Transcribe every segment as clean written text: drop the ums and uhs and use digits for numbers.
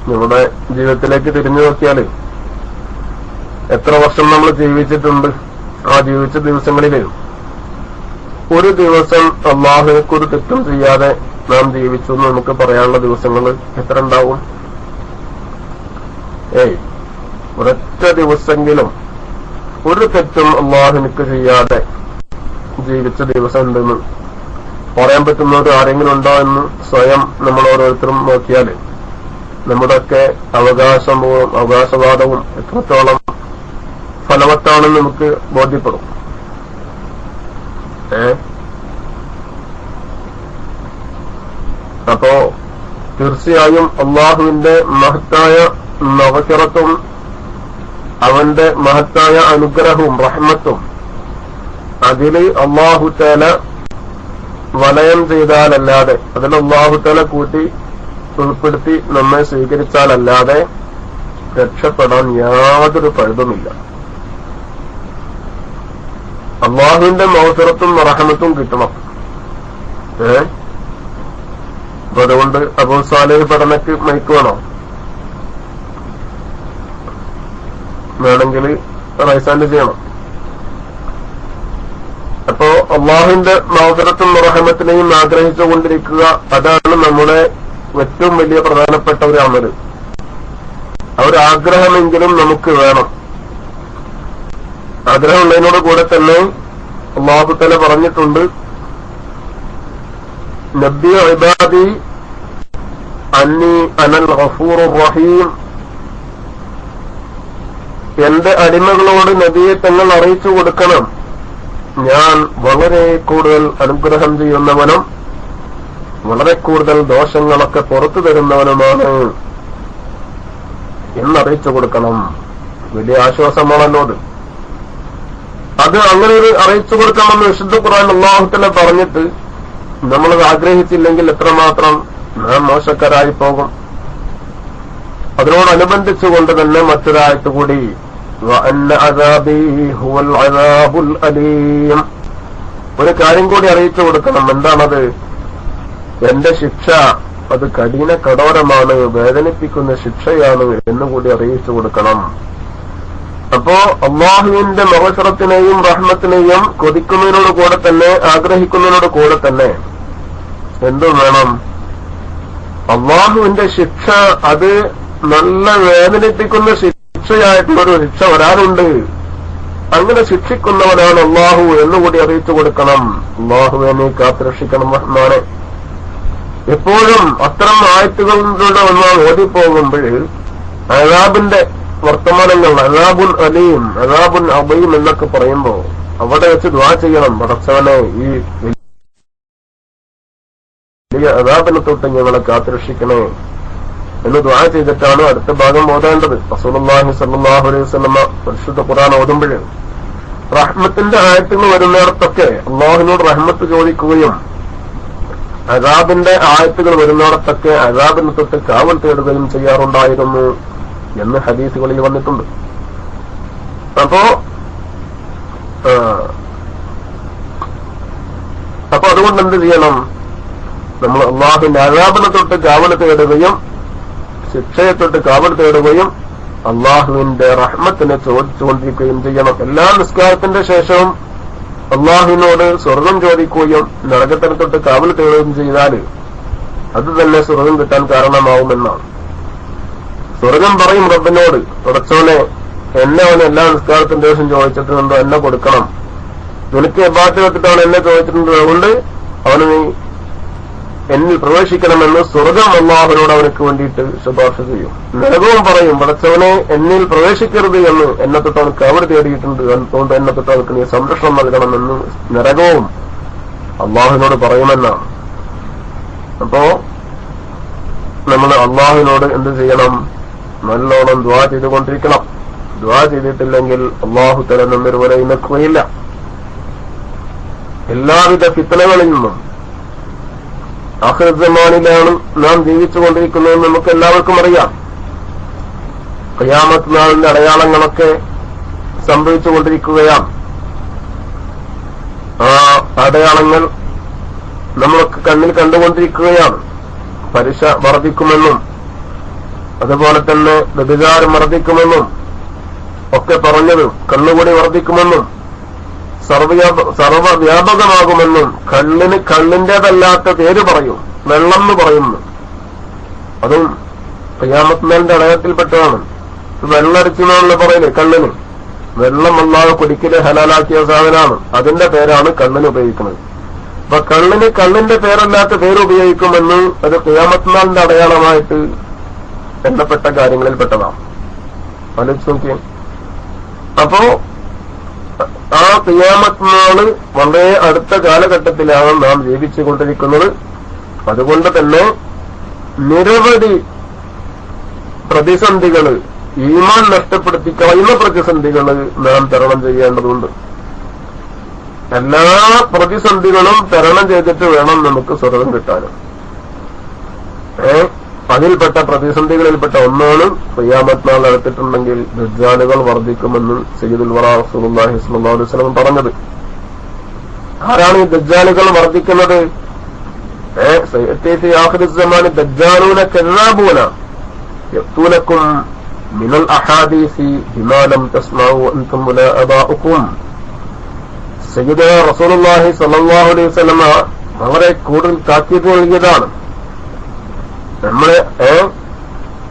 നമ്മുടെ ജീവിതത്തിലേക്ക് തിരിഞ്ഞു നോക്കിയാൽ എത്ര വർഷം നമ്മൾ ജീവിച്ചിട്ടുണ്ട്. ആ ജീവിച്ച ദിവസങ്ങളില് ഒരു ദിവസം അല്ലാഹുവിനൊരു തെറ്റും ചെയ്യാതെ നാം ജീവിച്ചു എന്ന് നമുക്ക് പറയാനുള്ള ദിവസങ്ങൾ എത്ര ഉണ്ടാവും? ഒരൊറ്റ ദിവസമെങ്കിലും ഒരു തെറ്റും അല്ലാഹുവിനക്ക് ചെയ്യാതെ ജീവിച്ച ദിവസം ഉണ്ടെന്ന് പറയാൻ പറ്റുന്നവർ ആരെങ്കിലും ഉണ്ടോ എന്ന് സ്വയം നമ്മൾ ഓരോരുത്തരും നോക്കിയാൽ നമ്മുടെയൊക്കെ അവകാശവാദവും എത്രത്തോളം ഫലവത്താണെന്ന് നമുക്ക് ബോധ്യപ്പെടും. അപ്പോ തീർച്ചയായും അല്ലാഹുവിന്റെ മഹത്തായ മഗ്ഫിറത്തും അവന്റെ മഹത്തായ അനുഗ്രഹവും റഹ്മത്തും അതില് അല്ലാഹു തആല വലയം ചെയ്താലല്ലാതെ, അതിൽ അല്ലാഹു തആല കൂട്ടി ഉൾപ്പെടുത്തി നമ്മെ സ്വീകരിച്ചാലല്ലാതെ രക്ഷപ്പെടാൻ യാതൊരു പഴുതുമില്ല. അല്ലാഹുവിന്റെ മഗ്ഫിറത്തും റഹ്മത്തും കിട്ടണം. അപ്പൊ അതുകൊണ്ട് അബൂ സാലിഹ് പഠനക്ക് മൈക്ക് വേണോ? വേണമെങ്കിൽ റൈസാൻഡ് ചെയ്യണം. അപ്പോ അല്ലാഹുവിന്റെ മഗ്ഫിറത്തും റഹ്മത്തിനെയും ആഗ്രഹിച്ചുകൊണ്ടിരിക്കുക, അതാണ് നമ്മുടെ ഏറ്റവും വലിയ പ്രധാനപ്പെട്ട ഒരു അമല്. ആ ഒരു ആഗ്രഹമെങ്കിലും നമുക്ക് വേണം. ആഗ്രഹമുള്ളതിനോട് കൂടെ തന്നെ അല്ലാഹു തആല പറഞ്ഞിട്ടുണ്ട്, നബി ഇബാദി അന്നി അനൽ ഗഫൂറുർ റഹീം. എന്റെ അടിമകളോട് നബിയെ തങ്ങൾ അറിയിച്ചു കൊടുക്കണം, ഞാൻ വളരെ കൂടുതൽ അനുഗ്രഹം ചെയ്യുന്നവനും വളരെ കൂടുതൽ ദോഷങ്ങളൊക്കെ പുറത്തു തരുന്നവനുമാണ് എന്നറിയിച്ചു കൊടുക്കണം. വലിയ ആശ്വാസമാണല്ലോത്. അത് അങ്ങനെ ഒരു അറിയിച്ചു കൊടുക്കണമെന്ന് വിശുദ്ധ ഖുർആൻ അല്ലാഹു തആല പറഞ്ഞിട്ട് നമ്മളത് ആഗ്രഹിച്ചില്ലെങ്കിൽ എത്രമാത്രം നാം മോശക്കാരായി പോകും. അതിനോടനുബന്ധിച്ചുകൊണ്ട് തന്നെ മറ്റൊരായത്ത് കൂടി, വഅന്ന അദാബി ഹുവൽ അദാബുൽ അലീം, ഒരു കാര്യം കൂടി അറിയിച്ചു കൊടുക്കണം. എന്താണത്? എന്റെ ശിക്ഷ അത് കഠിന കഠോരമാണ്, വേദനിപ്പിക്കുന്ന ശിക്ഷയാണ് എന്നുകൂടി അറിയിച്ചു കൊടുക്കണം. അപ്പോ അല്ലാഹുവിന്റെ മഗ്ഫിറത്തിനെയും റഹ്മത്തിനെയും കൊതിക്കുന്നതിനോട് കൂടെ തന്നെ, ആഗ്രഹിക്കുന്നതിനോട് കൂടെ തന്നെ എന്തു വേണം? അല്ലാഹുവിന്റെ ശിക്ഷ അത് നല്ല വേദനിപ്പിക്കുന്ന ശിക്ഷയായിട്ടുള്ളൊരു ശിക്ഷ വരാനുണ്ട്. അങ്ങനെ ശിക്ഷിക്കുന്നവനാണ് അല്ലാഹു എന്നുകൂടി അറിയിച്ചു കൊടുക്കണം. അല്ലാഹുവേ നീ കാത്തുരക്ഷിക്കണം റഹ്മാനെ. എപ്പോഴും അത്തരം ആയത്തുകളിലൂടെ ഒന്നാൾ ഓടിപ്പോകുമ്പോൾ അദാബിന്റെ വർത്തമാനങ്ങൾ, അദാബുൻ അലീം, അദാബുൻ അബീം എന്നൊക്കെ പറയുമ്പോ അവിടെ വെച്ച് ദുആ ചെയ്യണം, പടച്ചവനെ ഈ വലിയ അദാബിനെ തൊട്ട് ഞങ്ങളെ കാത്തുരക്ഷിക്കണേ എന്ന് ദുആ ചെയ്തിട്ടാണ് അടുത്ത ഭാഗം ഓതേണ്ടത്. റസൂലുള്ളാഹി സ്വല്ലല്ലാഹു അലൈഹി വസല്ലം പരിശുദ്ധ ഖുർആൻ ഓതുമ്പോൾ റഹ്മത്തിന്റെ ആയത്തുകൾ വരുന്നിടത്തൊക്കെ അല്ലാഹുവിനോട് റഹ്മത്ത് ചോദിക്കുകയും അദാബിന്റെ ആയത്തുകൾ വരുന്നിടത്തൊക്കെ അദാബിനെ തൊട്ട് കാവൽ തേടുകയും ചെയ്യാറുണ്ടായിരുന്നു എന്ന് ഹദീസുകളിൽ വന്നിട്ടുണ്ട്. അപ്പോ അതുകൊണ്ട് എന്ത് ചെയ്യണം? നമ്മൾ അല്ലാഹുവിന്റെ അദാബിനെ തൊട്ട് കാവൽ തേടുകയും ശിക്ഷയെ തൊട്ട് കാവൽ തേടുകയും അല്ലാഹുവിന്റെ റഹ്മത്തിനെ ചോദിച്ചുകൊണ്ടിരിക്കുകയും ചെയ്യണം. എല്ലാ നിസ്കാരത്തിന്റെ ശേഷവും അല്ലാഹുവിനോട് സ്വർഗം ചോദിക്കുകയും നരകത്തിനെ തൊട്ട് കാവൽ തേടുകയും ചെയ്താൽ അത് തന്നെ സ്വർഗം കിട്ടാൻ കാരണമാവുമെന്നാണ്. സ്വർഗം പറയും റബ്ബിനോട്, പടച്ചോനെ എന്നെ അവൻ എല്ലാ നിസ്കാരത്തിന്റെ ശേഷം ചോദിച്ചിട്ടുണ്ടോ, എന്നെ കൊടുക്കണം. നിനക്ക് എബാത്ത് വെച്ചിട്ടാണ് എന്നെ ചോദിച്ചിട്ടുണ്ട്, അതുകൊണ്ട് അവന് നീ എന്നിൽ പ്രവേശിക്കണമെന്ന് സ്വർഗം അല്ലാഹുവിനോട് അവനക്ക് വേണ്ടിയിട്ട് ശുപാർശ ചെയ്യും. നരകവും പറയും, പടച്ചവനെ എന്നിൽ പ്രവേശിക്കരുത് എന്ന് എന്നെ തൊട്ട് അവനക്ക് അവിടെ തേടിയിട്ടുണ്ട്, അതുകൊണ്ട് എന്നെ തൊട്ട് അവർക്ക് നീ സംരക്ഷണം നൽകണമെന്ന് നരകവും അല്ലാഹുവിനോട് പറയുമെന്നാണ്. അപ്പോ നമ്മൾ അല്ലാഹുവിനോട് എന്ത് ചെയ്യണം? നല്ലോണം ദുആ ചെയ്തുകൊണ്ടിരിക്കണം. ദുആ ചെയ്തിട്ടില്ലെങ്കിൽ അല്ലാഹു തആല നമ്മെ വരെ ഇണക്കുകയില്ല. എല്ലാവിധ ഫിത്നകളിൽ നിന്നും ആഖിറത്ത് സമാനിലാണ് നാം ജീവിച്ചുകൊണ്ടിരിക്കുന്നതെന്ന് നമുക്ക് എല്ലാവർക്കും അറിയാം. ഖിയാമത്ത് നാളിന്റെ അടയാളങ്ങളൊക്കെ സംഭവിച്ചുകൊണ്ടിരിക്കുകയാണ്. ആ അടയാളങ്ങൾ നമ്മളൊക്കെ കണ്ണിൽ കണ്ടുകൊണ്ടിരിക്കുകയാണ്. പലിശ വർദ്ധിക്കുമെന്നും അതുപോലെ തന്നെ വ്യഭിചാരം വർദ്ധിക്കുമെന്നും ഒക്കെ പറഞ്ഞത്, കള്ളുകൂടി വർദ്ധിക്കുമെന്നും സർവവ്യാപകമാകുമെന്നും കള്ളിന്റേതല്ലാത്ത പേര് പറയും, വെള്ളം എന്ന് പറയുന്നു. അതും ഖിയാമത്ത് നാളിന്റെ അടയാളത്തിൽപ്പെട്ടതാണ്. വെള്ളടിച്ചെന്നുള്ള പറയല് കള്ളിന്. വെള്ളം അല്ലാതെ കുടിക്കല് ഹലാലാക്കിയ സാധനമാണ്. അതിന്റെ പേരാണ് കള്ളിന് ഉപയോഗിക്കുന്നത്. അപ്പൊ കള്ളിന്റെ പേരല്ലാത്ത പേര് ഉപയോഗിക്കുമെന്ന് അത് ഖിയാമത്ത് നാളിന്റെ അടയാളമായിട്ട് എണ്ണപ്പെട്ട കാര്യങ്ങളിൽപ്പെട്ടതാണ്. ആലോചിച്ച് നോക്കിയേ. അപ്പോ ആ ഖിയാമത്ത് നാള് വളരെ അടുത്ത കാലഘട്ടത്തിലാണ് നാം ജീവിച്ചുകൊണ്ടിരിക്കുന്നത്. അതുകൊണ്ട് തന്നെ നിരവധി പ്രതിസന്ധികള്, ഈമാൻ നഷ്ടപ്പെടുത്തി കളയുന്ന പ്രതിസന്ധികള് നാം തരണം ചെയ്യേണ്ടതുണ്ട്. എല്ലാ പ്രതിസന്ധികളും തരണം ചെയ്തിട്ട് വേണം നമുക്ക് സ്വർഗം കിട്ടാനും. അതിൽപ്പെട്ട പ്രതിസന്ധികളിൽപ്പെട്ട ഒന്നാണ് ഖിയാമത്ത് നാൾ അടുത്തിട്ടുണ്ടെങ്കിൽ ദജ്ജാലുകൾ വർദ്ധിക്കുമെന്ന് സയ്യിദുൽ വറാ റസൂലുള്ളാഹി സ്വല്ലല്ലാഹു അലൈഹി വസല്ലം പറഞ്ഞത്. ആരാണ് ഈ ദജ്ജാലുകൾ വർദ്ധിക്കുന്നത്? സയഅതി ഫീ ആഖിരി സമാനി ദജ്ജാലൂന കദ്ദാബൂന യഅ്തൂനകും മിനൽ അഹാദീസി ബിമാ ലം തസ്മഉ അൻതും വലാ അബാഉകും. സയ്യിദ് റസൂലുള്ളാഹി സ്വല്ലല്ലാഹു അലൈഹി വസല്ലം അവരെ കൂടുതൽ താക്കീത് നൽകിയതാണ്. നമ്മളെ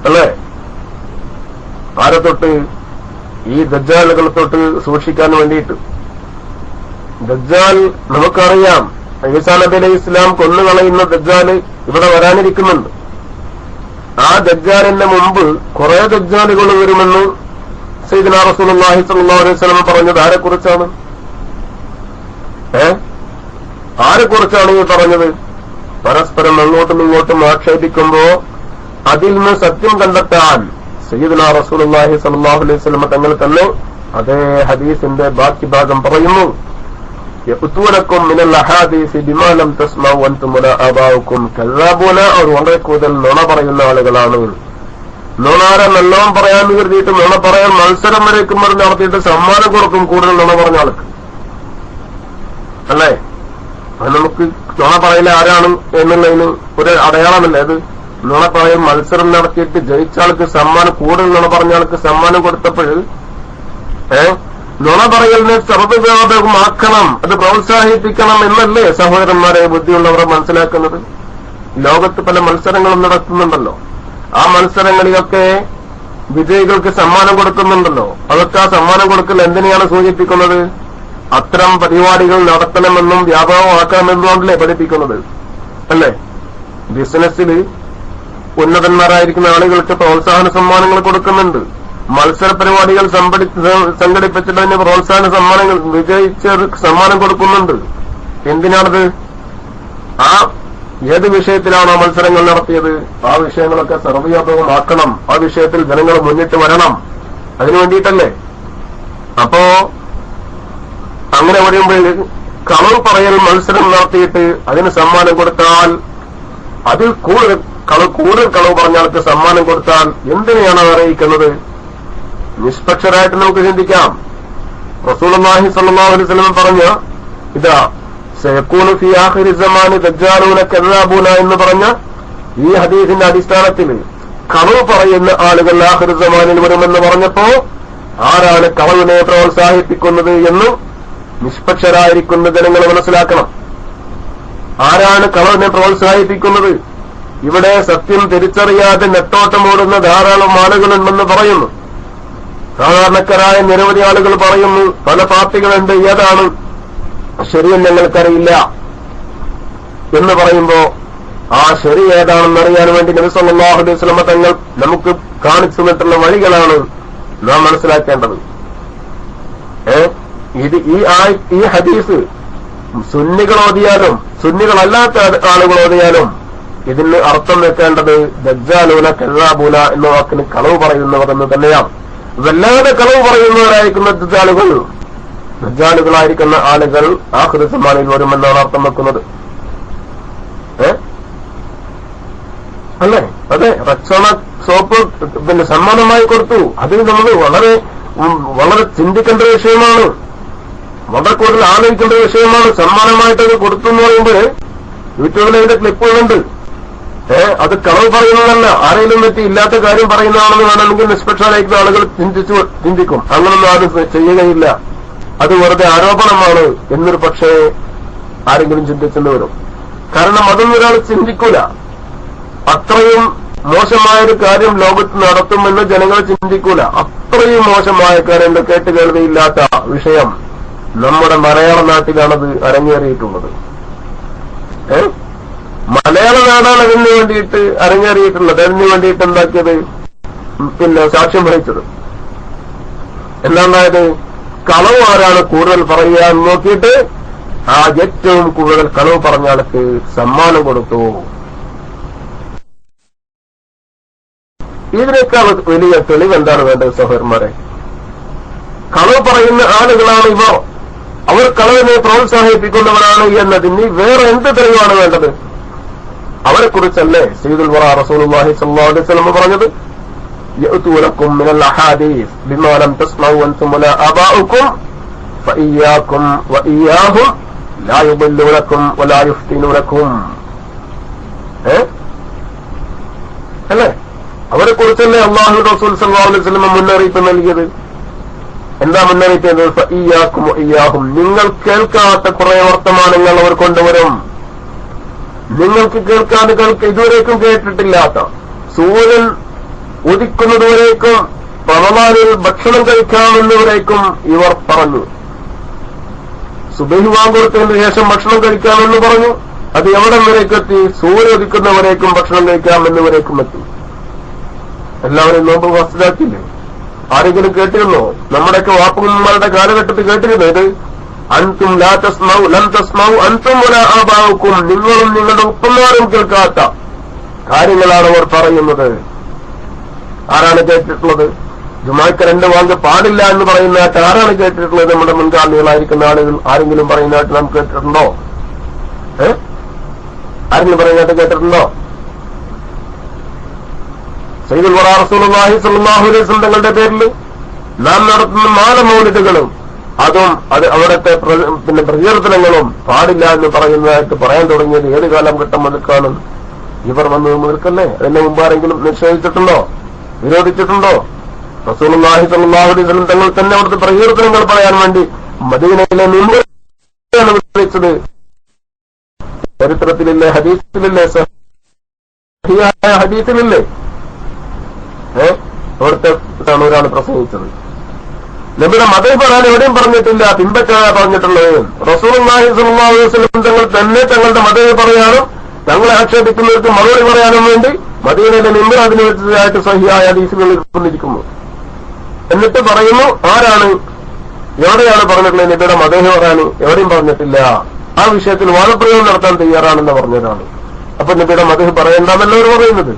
അല്ലേ ആരെ തൊട്ട്? ഈ ദജ്ജാലുകളെ തൊട്ട് സൂക്ഷിക്കാൻ വേണ്ടിയിട്ട്. ദജ്ജാൽ നമുക്കറിയാം, ഈസാ നബി അലൈഹി ഇസ്ലാം കൊന്നുകളയുന്ന ദജ്ജാല് ഇവിടെ വരാനിരിക്കുന്നുണ്ട്. ആ ദജ്ജാലിന്റെ മുമ്പ് കുറെ ദജ്ജാലുകൾ വരുമെന്ന് സയ്യിദുനാ റസൂലുള്ളാഹി സ്വല്ലല്ലാഹു അലൈഹി വസല്ലം പറഞ്ഞത് ആരെക്കുറിച്ചാണ്? ആരെക്കുറിച്ചാണ് ഈ പറഞ്ഞത്? പരസ്പരം അങ്ങോട്ടും ഇങ്ങോട്ടും ആക്ഷേപിക്കുമ്പോ അതിൽ നിന്ന് സത്യം കണ്ടെത്താൻ സയ്യിദുനാ റസൂലുള്ളാഹി സ്വല്ലല്ലാഹു അലൈഹി വസല്ലം തങ്ങൾ തന്നെ അതേ ഹദീസിന്റെ ബാക്കി ഭാഗം പറയുന്നു. യഅ്തൂനകും മിനൽ അഹാദീസി ബിമാ ലം തസ്മഉ അൻതും വലാ ആബാഉകും കദ്ദാബൂന. അവർ വളരെ കൂടുതൽ നുണ പറയുന്ന ആളുകളാണ്. നുണാര നല്ലോണം പറയാൻ കരുതിയിട്ട് നുണ പറയാൻ മത്സരം വരേക്കും നടത്തിയിട്ട് സമ്മാനം കൊടുക്കും കൂടുതൽ നുണ പറഞ്ഞ ആൾക്ക്, അല്ലേ? അത് നമുക്ക് നുണ പറയില്ല ആരാണ് എന്നുള്ളതിന് ഒരു അടയാളമല്ലേ അത്? നുണ പറയും മത്സരം നടത്തിയിട്ട് ജയിച്ച ആൾക്ക് സമ്മാനം, കൂടുതൽ നുണ പറഞ്ഞ ആൾക്ക് സമ്മാനം കൊടുത്തപ്പോൾ നുണ പറയലിനെ സർവ്വവ്യാപകമാക്കണം, അത് പ്രോത്സാഹിപ്പിക്കണം എന്നല്ലേ സഹോദരന്മാരെ ബുദ്ധിയുള്ളവർ മനസ്സിലാക്കുന്നത്? ലോകത്ത് പല മത്സരങ്ങളും നടത്തുന്നുണ്ടല്ലോ. ആ മത്സരങ്ങളിലൊക്കെ വിജയികൾക്ക് സമ്മാനം കൊടുക്കുന്നുണ്ടല്ലോ. അതൊക്കെ ആ സമ്മാനം കൊടുക്കൽ എന്തിനെയാണ് സൂചിപ്പിക്കുന്നത്? അത്തരം പരിപാടികൾ നടത്തണമെന്നും വ്യാപകമാക്കണമെന്നുകൊണ്ടല്ലേ പഠിപ്പിക്കുന്നത്, അല്ലേ? ബിസിനസ്സിൽ ഉന്നതന്മാരായിരിക്കുന്ന ആളുകൾക്ക് പ്രോത്സാഹന സമ്മാനങ്ങൾ കൊടുക്കുന്നുണ്ട്. മത്സര പരിപാടികൾ സംഘടിപ്പിച്ചിട്ട് അതിന് പ്രോത്സാഹന സമ്മാനങ്ങൾ, വിജയിച്ചവർക്ക് സമ്മാനം കൊടുക്കുന്നുണ്ട്. എന്തിനാണത്? ആ ഏത് വിഷയത്തിലാണോ മത്സരങ്ങൾ നടത്തിയത് ആ വിഷയങ്ങളൊക്കെ സർവ്വവ്യാപകമാക്കണം, ആ വിഷയത്തിൽ ജനങ്ങൾ മുന്നിട്ട് വരണം, അതിനു വേണ്ടിയിട്ടല്ലേ? അപ്പോ അങ്ങനെ വരുമ്പോൾ കളവ് പറയൽ മത്സരം നടത്തിയിട്ട് അതിന് സമ്മാനം കൊടുത്താൽ, അതിൽ കൂടുതൽ കളവ് പറഞ്ഞാൾക്ക് സമ്മാനം കൊടുത്താൽ എന്തിനെയാണ് അറിയിക്കുന്നത്? നിഷ്പക്ഷരായിട്ട് നമുക്ക് ചിന്തിക്കാം. റസൂലുള്ളാഹി സ്വല്ലല്ലാഹു അലൈഹി വസല്ലം പറഞ്ഞ ഇതാ സയകൂനു ഫീ ആഖിരി സമാനി ദജ്ജാലൂന കദ്ദാബൂന എന്ന് പറഞ്ഞ ഈ ഹദീസിന്റെ അടിസ്ഥാനത്തിൽ കളവ് പറയുന്ന ആളുകൾ ആഖിരി സമാനിൽ വരുമെന്ന് പറഞ്ഞപ്പോ ആരാണ് കളവിനെ പ്രോത്സാഹിപ്പിക്കുന്നത് എന്ന് നിഷ്പക്ഷരായിരിക്കുന്ന ജനങ്ങൾ മനസ്സിലാക്കണം. ആരാണ് കളവിനെ പ്രോത്സാഹിപ്പിക്കുന്നത്? ഇവിടെ സത്യം തിരിച്ചറിയാതെ നെട്ടോട്ടമോടുന്ന ധാരാളം ആളുകളുണ്ടെന്ന് പറയുന്നു. സാധാരണക്കാരായ നിരവധി ആളുകൾ പറയുന്നു പല പാർട്ടികളുണ്ട്, ഏതാണ് ശരിയെന്ന് ഞങ്ങൾക്കറിയില്ല എന്ന് പറയുമ്പോ ആ ശരി ഏതാണെന്നറിയാൻ വേണ്ടി നബി സല്ലല്ലാഹു അലൈഹി വസല്ലം തങ്ങൾ നമുക്ക് കാണിച്ചു തന്നിട്ടുള്ള വഴികളാണ് നാം മനസ്സിലാക്കേണ്ടത്. ഈ ഹദീസ് സുന്നികൾ ഓതിയാലും സുന്നികളല്ലാത്ത ആളുകൾ ഓതിയാലും ഇതിന് അർത്ഥം വെക്കേണ്ടത് ദജ്ജാലൂന കദ്ദാബൂന എന്ന വാക്കിന് കളവ് പറയുന്നവർ എന്ന് തന്നെയാണ്. വല്ലാതെ കളവ് പറയുന്നവരായിരിക്കുന്ന ദജ്ജാലുകളായിരിക്കുന്ന ആളുകൾ ആഖിറ സമാനിൽ വരുമെന്നാണ് അർത്ഥം വെക്കുന്നത്. അല്ലേ? അതെ, റക്സോണ സോപ്പ് പിന്നെ സമ്മാനമായി കൊടുത്തു. അതിന് നമ്മൾ വളരെ വളരെ ചിന്തിക്കേണ്ട വിഷയമാണ്, വളരെ കൂടുതൽ ആലോചിക്കേണ്ട വിഷയമാണ്. സമ്മാനമായിട്ടത് കൊടുത്തു എന്ന് പറയുമ്പോൾ യൂട്യൂബിൽ അതിന്റെ ക്ലിപ്പുകളുണ്ട്. അത് കളവ് പറയുന്നതല്ല, ആരെങ്കിലും പറ്റി ഇല്ലാത്ത കാര്യം പറയുന്നതാണെന്ന് വേണമെങ്കിൽ നിഷ്പക്ഷരായിരിക്കുന്ന ആളുകൾ ചിന്തിക്കും. അങ്ങനൊന്നും ആരും ചെയ്യുകയില്ല, അത് വെറുതെ ആരോപണമാണ് എന്നൊരു പക്ഷേ ആരെങ്കിലും ചിന്തിച്ചെന്ന് വരും. കാരണം അതൊന്നും ഒരാൾ ചിന്തിക്കൂല. അത്രയും മോശമായൊരു കാര്യം ലോകത്ത് നടത്തുമെന്ന് ജനങ്ങൾ ചിന്തിക്കൂല. അത്രയും മോശമായ കാര്യം, കേട്ടുകേൾവിയില്ലാത്ത വിഷയം നമ്മുടെ മലയാള നാട്ടിലാണത് അരങ്ങേറിയിട്ടുള്ളത്. മലയാള നാടാണ് അതിന് വേണ്ടിയിട്ട് അരങ്ങേറിയിട്ടുള്ളത്, അതിന് വേണ്ടിയിട്ട് എന്താക്കിയത്, സാക്ഷ്യം വഹിച്ചത്. എന്താണ്ടായത്, കളവ് ആരാണ് കൂടുതൽ പറയുക എന്ന് നോക്കിയിട്ട് ആ ഏറ്റവും കൂടുതൽ കളവ് പറഞ്ഞ ആൾക്ക് സമ്മാനം കൊടുത്തു. ഇതിനേക്കാൾ വലിയ തെളിവ് എന്താണ് വേണ്ടത് സഹോദരന്മാരെ? കളവ് പറയുന്ന ആളുകളാണ് ഇവർ, അവർ കളവിനെ പ്രോത്സാഹിപ്പിക്കുന്നവരാണ് എന്നതിന് വേറെ എന്ത് തെളിവാണ് വേണ്ടത്? അവരെ കുറിച്ചല്ലേ സയ്യിദുൽ വറ റസൂലുള്ളാഹി സ്വല്ലല്ലാഹു അലൈഹി വസല്ലം പറഞ്ഞത്, യഅ്തൂലക്കും മിനൽ അഹാദീസ് ബിമാ ലം തസ്മഉ അൻതും വലാ ആബാഉക്കും ഫഇയ്യാകും വഇയ്യാഹും ലാ യുദല്ലുലക്കും വലാ യുഫ്തിനുലക്കും. അല്ലേ? അവരെ കുറിച്ചല്ലേ അല്ലാഹു റസൂൽ സ്വല്ലല്ലാഹു അലൈഹി വസല്ലം മുന്നറിയിപ്പ് നൽകിയത്? എന്താ മുന്നറിയിപ്പ്? ഫഇയ്യാകും വഇയ്യാഹും, നിങ്ങൾ കേൾക്കാത്ത കുറെ വർത്തമാനങ്ങൾ അവർ കൊണ്ടുവരും. നിങ്ങൾക്ക് കേൾക്കാതെ ഇതുവരേക്കും കേട്ടിട്ടില്ലാത്ത, സൂര്യൻ ഉദിക്കുന്നതുവരേക്കും റമദാനിൽ ഭക്ഷണം കഴിക്കാമെന്നുവരേക്കും ഇവർ പറഞ്ഞു. സുബഹി വാങ്ങുകൊടുത്തതിന് ശേഷം ഭക്ഷണം കഴിക്കാമെന്ന് പറഞ്ഞു. അത് എവിടം വരേക്കെത്തി? സൂര്യൻ ഉദിക്കുന്നവരേക്കും ഭക്ഷണം കഴിക്കാമെന്നുവരേക്കും എത്തി. എല്ലാവരും നോമ്പ് വസ്തുതാക്കില്ലേ? ആരെങ്കിലും കേട്ടിരുന്നോ? നമ്മുടെയൊക്കെ വാപ്പുമാരുടെ കാലഘട്ടത്തിൽ കേട്ടിരുന്നോ ഇത്? അൻതും ലാ തസ്മഉ ലം തസ്മഉ അൻതും വലാ ആബാഉക്കും, നിങ്ങളും നിങ്ങളുടെ ഉപ്പന്മാരും കേൾക്കാത്ത കാര്യങ്ങളാണ് അവർ പറയുന്നത്. ആരാണ് കേട്ടിട്ടുള്ളത്? ജുമാക്ക് 2 വാങ്ക് പാടില്ല എന്ന് പറയുന്നതായിട്ട് ആരാണ് കേട്ടിട്ടുള്ളത്? നമ്മുടെ മുൻഗാമികളായിരിക്കുന്ന ആളുകൾ ആരെങ്കിലും പറയുന്നതായിട്ട് നാം കേട്ടിട്ടുണ്ടോ? ആരെങ്കിലും പറയുന്നതായിട്ട് കേട്ടിട്ടുണ്ടോ? സയ്യിദുൽ വറ റസൂലുള്ളാഹി സ്വല്ലല്ലാഹു അലൈഹി വസല്ലം തങ്ങളുടെ പേരിൽ നാം നടത്തുന്ന 4 മൗലിദുകളും അതും അവിടുത്തെ പ്രകീർത്തനങ്ങളും പാടില്ല എന്ന് പറയുന്നതായിട്ട് പറയാൻ തുടങ്ങിയത് ഏത് കാലഘട്ടം മുതൽക്കാണ്? ഇവർ വന്നത് മുതൽക്കല്ലേ? അതിന് മുമ്പ് ആരെങ്കിലും നിഷേധിച്ചിട്ടുണ്ടോ? വിരോധിച്ചിട്ടുണ്ടോ? റസൂലുള്ളാഹി സ്വല്ലല്ലാഹു അലൈഹി വസല്ലം തങ്ങൾ തന്നെ അവിടുത്തെ പ്രകീർത്തനങ്ങൾ പറയാൻ വേണ്ടി മദീനയിലെ മിമ്പറിലാണ് വിളിച്ചത്. ചരിത്രത്തിലില്ലേ? ഹദീസിലില്ലേ? സഹിഹായ ഹദീസിലില്ലേ? അവിടുത്തെ ഒരാൾ പ്രസംഗിച്ചത്. നബിയുടെ മതം പറയാൻ എവിടെയും പറഞ്ഞിട്ടില്ല, പിൻപറ്റാൻ പറഞ്ഞിട്ടുള്ളത്. റസൂലുള്ളാഹി സ്വല്ലല്ലാഹു അലൈഹി വസല്ലം തങ്ങൾ തന്നെ തങ്ങളുടെ മതം പറയാനും തങ്ങളെ ആക്ഷേപിക്കുന്നവർക്ക് മറുപടി പറയാനും വേണ്ടി മദീനയിലെ മിമ്പർ അതിന് വെച്ചതായിട്ട് സഹിഹായ ഹദീസുകളിൽ കൊണ്ടിരിക്കുന്നു. എന്നിട്ട് പറയുന്നു, ആരാണ് എവിടെയാണ് പറഞ്ഞിട്ടുള്ളത് നബിയുടെ മതം പറയാൻ? എവിടെയും പറഞ്ഞിട്ടില്ല. ആ വിഷയത്തിൽ വാദപ്രയോഗം നടത്താൻ തയ്യാറാണെന്ന് പറഞ്ഞതാണ്. അപ്പൊ നബിയുടെ മതം പറയണ്ടെന്നല്ല അവർ പറയുന്നത്.